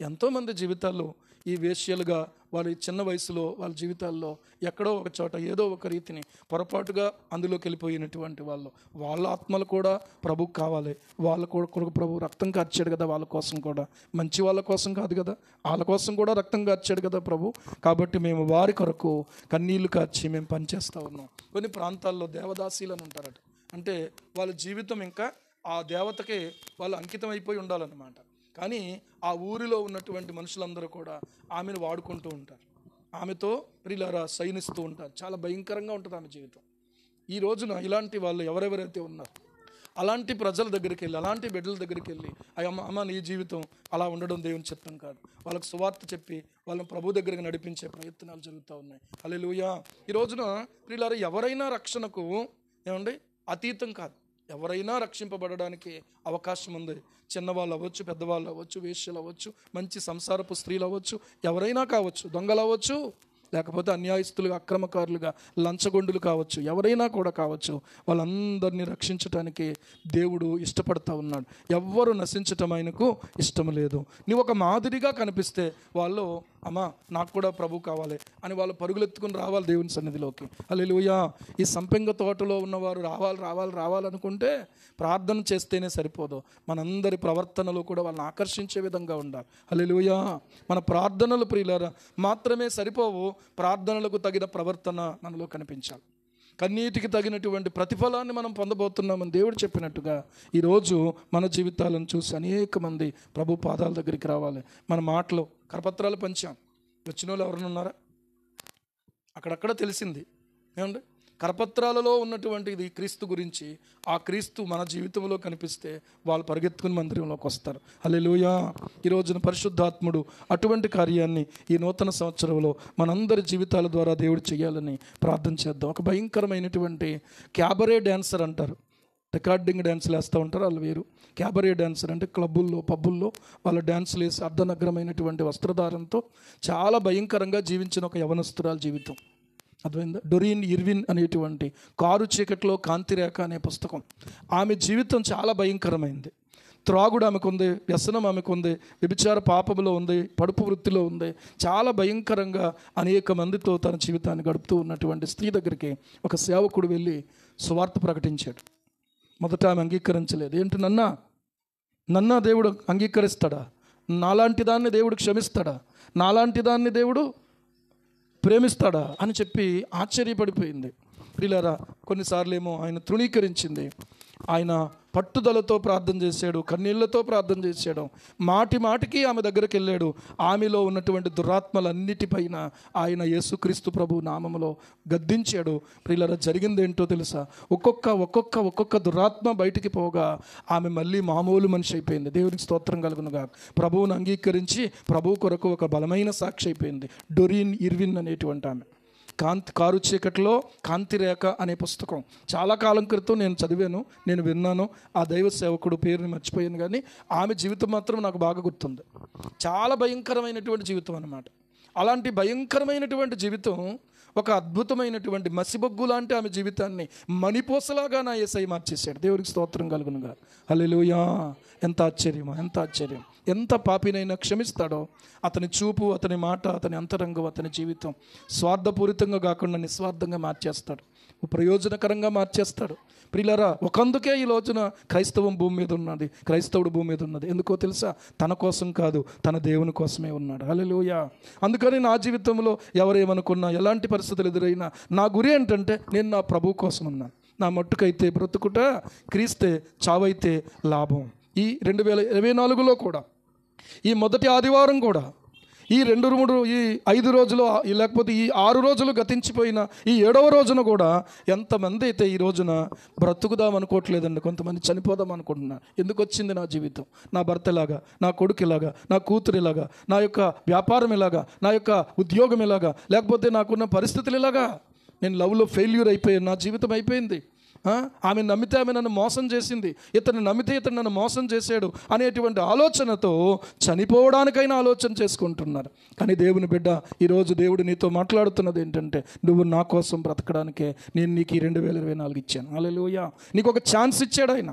ఎంతోమంది జీవితాల్లో ఈ వేశ్యలుగా వాళ్ళ చిన్న వయసులో వాళ్ళ జీవితాల్లో ఎక్కడో ఒక చోట ఏదో ఒక రీతిని పొరపాటుగా అందులోకి వెళ్ళిపోయినటువంటి వాళ్ళ ఆత్మలు కూడా ప్రభుకు కావాలి. వాళ్ళ కొరకు ప్రభు రక్తం కార్చాడు కదా, వాళ్ళ కోసం కూడా, మంచి వాళ్ళ కోసం కాదు కదా, వాళ్ళ కోసం కూడా రక్తం కార్చాడు కదా ప్రభు. కాబట్టి మేము వారి కొరకు కన్నీళ్లు కార్చి మేము పనిచేస్తూ ఉన్నాం. కొన్ని ప్రాంతాల్లో దేవదాసీలు అని ఉంటారట. అంటే వాళ్ళ జీవితం ఇంకా ఆ దేవతకే వాళ్ళు అంకితం అయిపోయి ఉండాలన్నమాట. కానీ ఆ ఊరిలో ఉన్నటువంటి మనుషులందరూ కూడా ఆమెను వాడుకుంటూ ఉంటారు, ఆమెతో ప్రియులారా శయనిస్తూ ఉంటారు. చాలా భయంకరంగా ఉంటుంది ఆమె జీవితం. ఈ రోజున ఇలాంటి వాళ్ళు ఎవరెవరైతే ఉన్నారు అలాంటి ప్రజల దగ్గరికి వెళ్ళి, అలాంటి బిడ్డల దగ్గరికి వెళ్ళి, అమ్మ నీ జీవితం అలా ఉండడం దేవుని చిత్తం కాదు, వాళ్ళకు సువార్త చెప్పి వాళ్ళని ప్రభు దగ్గరికి నడిపించే ప్రయత్నాలు జరుగుతూ ఉన్నాయి. హల్లెలూయా. ఈ రోజున ప్రియులారా ఎవరైనా రక్షణకు ఏమండి అతీతం కాదు, ఎవరైనా రక్షింపబడడానికి అవకాశం ఉంది. చిన్నవాళ్ళు అవ్వచ్చు, పెద్దవాళ్ళు అవ్వచ్చు, వేశ్యలు అవ్వచ్చు, మంచి సంసారపు స్త్రీలు అవ్వచ్చు, ఎవరైనా కావచ్చు, దొంగలు అవ్వచ్చు, లేకపోతే అన్యాయస్తులుగా అక్రమకారులుగా లంచగొండులు కావచ్చు, ఎవరైనా కూడా కావచ్చు. వాళ్ళందరినీ రక్షించటానికి దేవుడు ఇష్టపడతా ఉన్నాడు. ఎవ్వరు నశించటం ఆయనకు ఇష్టం లేదు. నువ్వు ఒక మాదిరిగా కనిపిస్తే వాళ్ళు అమ్మా నాకు కూడా ప్రభు కావాలి అని వాళ్ళు పరుగులెత్తుకుని రావాలి దేవుని సన్నిధిలోకి. హల్లెలూయా. ఈ సంపెంగ తోటలో ఉన్నవారు రావాలనుకుంటే ప్రార్థన చేస్తేనే సరిపోదు, మనందరి ప్రవర్తనలు కూడా వాళ్ళని ఆకర్షించే విధంగా ఉండాలి. హల్లెలూయా. మన ప్రార్థనలు ప్రియులారా మాత్రమే సరిపోవు, ప్రార్థనలకు తగిన ప్రవర్తన మనలో కనిపించాలి. కన్నీటికి తగినటువంటి ప్రతిఫలాన్ని మనం పొందబోతున్నామని దేవుడు చెప్పినట్టుగా ఈరోజు మన జీవితాలను చూసి అనేక మంది ప్రభు పాదాల దగ్గరికి రావాలి. మన మాటలో కరపత్రాలు పంచాం, వచ్చిన వాళ్ళు ఎవరైనా ఉన్నారా? అక్కడక్కడ తెలిసింది ఏమండి, కరపత్రాలలో ఉన్నటువంటిది క్రీస్తు గురించి, ఆ క్రీస్తు మన జీవితంలో కనిపిస్తే వాళ్ళు పరిగెత్తుకుని మందిరంలోకి వస్తారు. హల్లెలూయా. ఈ రోజున పరిశుద్ధాత్ముడు అటువంటి కార్యాన్ని ఈ నూతన సంవత్సరంలో మనందరి జీవితాల ద్వారా దేవుడు చేయాలని ప్రార్థన చేద్దాం. ఒక భయంకరమైనటువంటి క్యాబరే డ్యాన్సర్ అంటారు, రికార్డింగ్ డ్యాన్సులు వేస్తూ ఉంటారు వాళ్ళు వేరు. క్యాబరే డ్యాన్సర్ అంటే క్లబ్బుల్లో పబ్బుల్లో వాళ్ళ డ్యాన్సులు వేసి అర్ధనగ్రమైనటువంటి వస్త్రధారంతో చాలా భయంకరంగా జీవించిన ఒక యవనస్తురాల జీవితం. అర్థమైందా? డొరీన్ ఇర్విన్ అనేటువంటి కారు చీకట్లో కాంతిరేఖ అనే పుస్తకం. ఆమె జీవితం చాలా భయంకరమైంది. త్రాగుడు ఆమెకుంది, వ్యసనం ఆమెకుంది, వ్యభిచార పాపములో ఉంది, పడుపు వృత్తిలో ఉంది. చాలా భయంకరంగా అనేక మందితో తన జీవితాన్ని గడుపుతూ ఉన్నటువంటి స్త్రీ దగ్గరికి ఒక సేవకుడు వెళ్ళి సువార్త ప్రకటించాడు. మొదట ఆమె అంగీకరించలేదు. ఏంటి నన్నా దేవుడు అంగీకరిస్తాడా? నాలాంటి దాన్ని దేవుడు క్షమిస్తాడా? నాలాంటి దాన్ని దేవుడు ప్రేమిస్తాడా అని చెప్పి ఆశ్చర్యపడిపోయింది. ప్రియులారా కొన్నిసార్లు ఏమో ఆయన తృణీకరించింది. ఆయన పట్టుదలతో ప్రార్థన చేశాడు, కన్నీళ్లతో ప్రార్థన చేశాడు, మాటికి ఆమె దగ్గరికి వెళ్ళాడు. ఆమెలో ఉన్నటువంటి దురాత్మలన్నిటిపైన ఆయన యేసుక్రీస్తు ప్రభు నామములో గద్దించాడు. ప్రియులారా జరిగింది ఏంటో తెలుసా? ఒక్కొక్క దురాత్మ బయటికి పోగా ఆమె మళ్ళీ మామూలు మనిషి అయిపోయింది. దేవునికి స్తోత్రం కలుగునుగా. ప్రభువును అంగీకరించి ప్రభు కొరకు ఒక బలమైన సాక్షి అయిపోయింది. డొరీన్ ఇర్విన్ అనేటువంటి ఆమె. కారు చీకట్లో కాంతిరేఖ అనే పుస్తకం చాలా కాలం క్రితం నేను చదివాను, నేను విన్నాను. ఆ దైవ సేవకుడు పేరుని మర్చిపోయాను, కానీ ఆమె జీవితం మాత్రం నాకు బాగా గుర్తుంది. చాలా భయంకరమైనటువంటి జీవితం అన్నమాట. అలాంటి భయంకరమైనటువంటి జీవితం ఒక అద్భుతమైనటువంటి మసిబొగ్గు లాంటి ఆమె జీవితాన్ని మణిపూసలాగా నా యేసయ్య మార్చేశాడు. దేవునికి స్తోత్రం కలుగునుగా. హల్లెలూయా. ఎంత ఆశ్చర్యమో, ఎంత ఆశ్చర్యం. ఎంత పాపినైనా క్షమిస్తాడో. అతని చూపు, అతని మాట, అతని అంతరంగం, అతని జీవితం స్వార్థపూరితంగా కాకుండా నిస్వార్థంగా మార్చేస్తాడు, ప్రయోజనకరంగా మార్చేస్తాడు. ప్రియులారా ఒకందుకే ఈ రోజున క్రైస్తవుడు భూమి మీద ఉన్నది. ఎందుకో తెలుసా? తన కోసం కాదు, తన దేవుని కోసమే ఉన్నాడు. హల్లెలూయా. అందుకని నా జీవితంలో ఎవరేమనుకున్నా, ఎలాంటి పరిస్థితులు ఎదురైనా నా గురి ఏంటంటే నేను నా ప్రభు కోసం ఉన్నాను. నా మట్టుకైతే బ్రతుకుట క్రీస్తే, చావైతే లాభం. ఈ 2024లో కూడా ఈ మొదటి ఆదివారం కూడా ఈ 5 రోజులు లేకపోతే ఈ 6 రోజులు గతించిపోయిన ఈ 7వ రోజున కూడా ఎంతమంది అయితే ఈ రోజున బ్రతుకుదాం అనుకోవట్లేదండి. కొంతమంది చనిపోదాం అనుకుంటున్నారు. ఎందుకు వచ్చింది నా జీవితం? నా భర్త ఇలాగా, నా కొడుకు ఇలాగా, నా కూతురు ఇలాగా, నా యొక్క వ్యాపారం ఇలాగా, నా యొక్క ఉద్యోగం ఇలాగా, లేకపోతే నాకున్న పరిస్థితులు ఇలాగా, నేను లవ్లో ఫెయిల్యూర్ అయిపోయాను, నా జీవితం అయిపోయింది. ఆమె నమ్మితే ఆమె నన్ను మోసం చేసింది, ఇతను నమ్మితే ఇతను నన్ను మోసం చేశాడు అనేటువంటి ఆలోచనతో చనిపోవడానికైనా ఆలోచన చేసుకుంటున్నారు. కానీ దేవుని బిడ్డ, ఈరోజు దేవుడు నీతో మాట్లాడుతున్నది ఏంటంటే, నువ్వు నా కోసం బ్రతకడానికే నేను నీకు ఈ 2024 ఇచ్చాను. హల్లెలూయా. నీకు ఒక ఛాన్స్ ఇచ్చాడు ఆయన.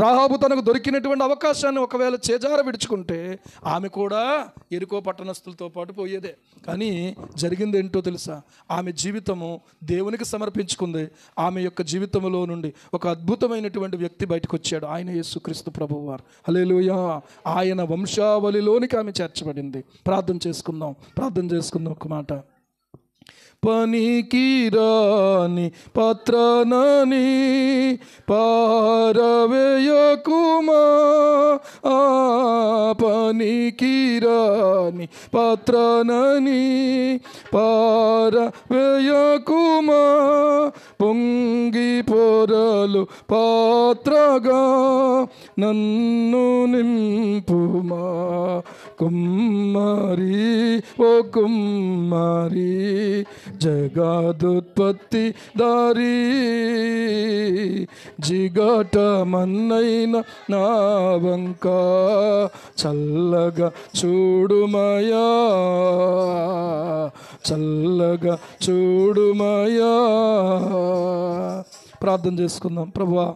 రాహాబు తనకు దొరికినటువంటి అవకాశాన్ని ఒకవేళ చేజార విడుచుకుంటే ఆమె కూడా ఎరికో పట్టణస్తులతో పాటు పోయేదే. కానీ జరిగింది ఏంటో తెలుసా? ఆమె జీవితము దేవునికి సమర్పించుకుంది. ఆమె యొక్క జీవితంలో నుండి ఒక అద్భుతమైనటువంటి వ్యక్తి బయటకు వచ్చాడు. ఆయన యేసుక్రీస్తు ప్రభువారు. హల్లెలూయా. ఆయన వంశావళిలోనికి ఆమె చేర్చబడింది. ప్రార్థన చేసుకుందాం ఒక మాట. పనికి రాని పత్రనని పారవేయకుమా, పనికి రాని పత్రనని పారవేయకుమా, పొంగి పొరలు పాత్రగా నన్ను నింపుమా, కుమ్మరి ఓ కుమ్మరి జగదుత్పత్తి దారి, జిగట మన్నైన నా వంక చల్లగా చూడుమయా, చల్లగా చూడుమయా. ప్రార్థన చేసుకుందాం. ప్రభువా,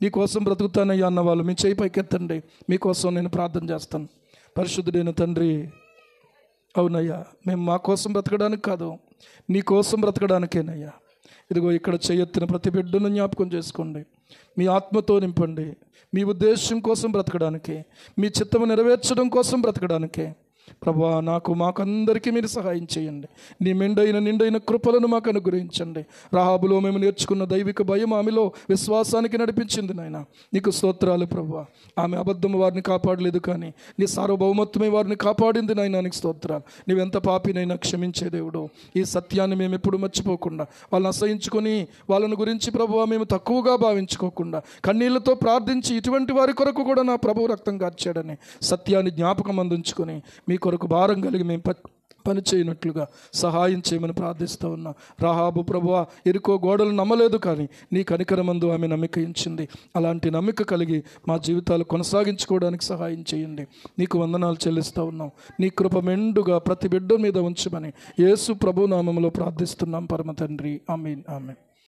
నీకోసం బ్రతుకుతానయ్యా అన్న వాళ్ళు మీ చేయి పైకెత్తండి. మీకోసం నేను ప్రార్థన చేస్తాను. పరిశుద్ధుడైన తండ్రి, అవునయ్యా, మేము మా కోసం బ్రతకడానికి కాదు, నీ కోసం బ్రతకడానికేనయ్యా. ఇదిగో ఇక్కడ చేయెత్తిన ప్రతి బిడ్డను జ్ఞాపకం చేసుకోండి. మీ ఆత్మతో నింపండి. మీ ఉద్దేశం కోసం బ్రతకడానికే, మీ చిత్తము నెరవేర్చడం కోసం బ్రతకడానికే ప్రభువా, మాకందరికీ మీరు సహాయం చేయండి. నీ నిండైన కృపలను మాకు అనుగ్రహించండి. రాహాబులో మేము నేర్చుకున్న దైవిక భయం ఆమెలో విశ్వాసానికి నడిపించింది నాయన. నీకు స్తోత్రాలు ప్రభువా. ఆమె అబద్ధము వారిని కాపాడలేదు, కానీ నీ సార్వభౌమత్వమే వారిని కాపాడింది నాయన. నీకు స్తోత్రాలు. నీవెంత పాపినైనా క్షమించే దేవుడు. ఈ సత్యాన్ని మేము ఎప్పుడు మర్చిపోకుండా, వాళ్ళని అసహించుకొని వాళ్ళని గురించి ప్రభువా మేము తక్కువగా భావించుకోకుండా, కన్నీళ్లతో ప్రార్థించి ఇటువంటి వారి కొరకు కూడా నా ప్రభువు రక్తం కార్చాడని సత్యాన్ని జ్ఞాపకం అందించుకొని మీ కొరకు భారం కలిగి మేము పని చేయనట్లుగా సహాయం చేయమని ప్రార్థిస్తూ ఉన్నా. రాహాబు ప్రభువా ఎరికో గోడలు నమ్మలేదు, కానీ నీ కనికరమందు ఆమె నమ్మిక ఇచ్చింది. అలాంటి నమ్మిక కలిగి మా జీవితాలు కొనసాగించుకోవడానికి సహాయం చేయండి. నీకు వందనాలు చెల్లిస్తూ ఉన్నాం. నీ కృప మెండుగా ప్రతి బిడ్డ మీద ఉంచమని యేసు ప్రభు నామములో ప్రార్థిస్తున్నాం పరమ తండ్రి. ఆమేన్, ఆమేన్.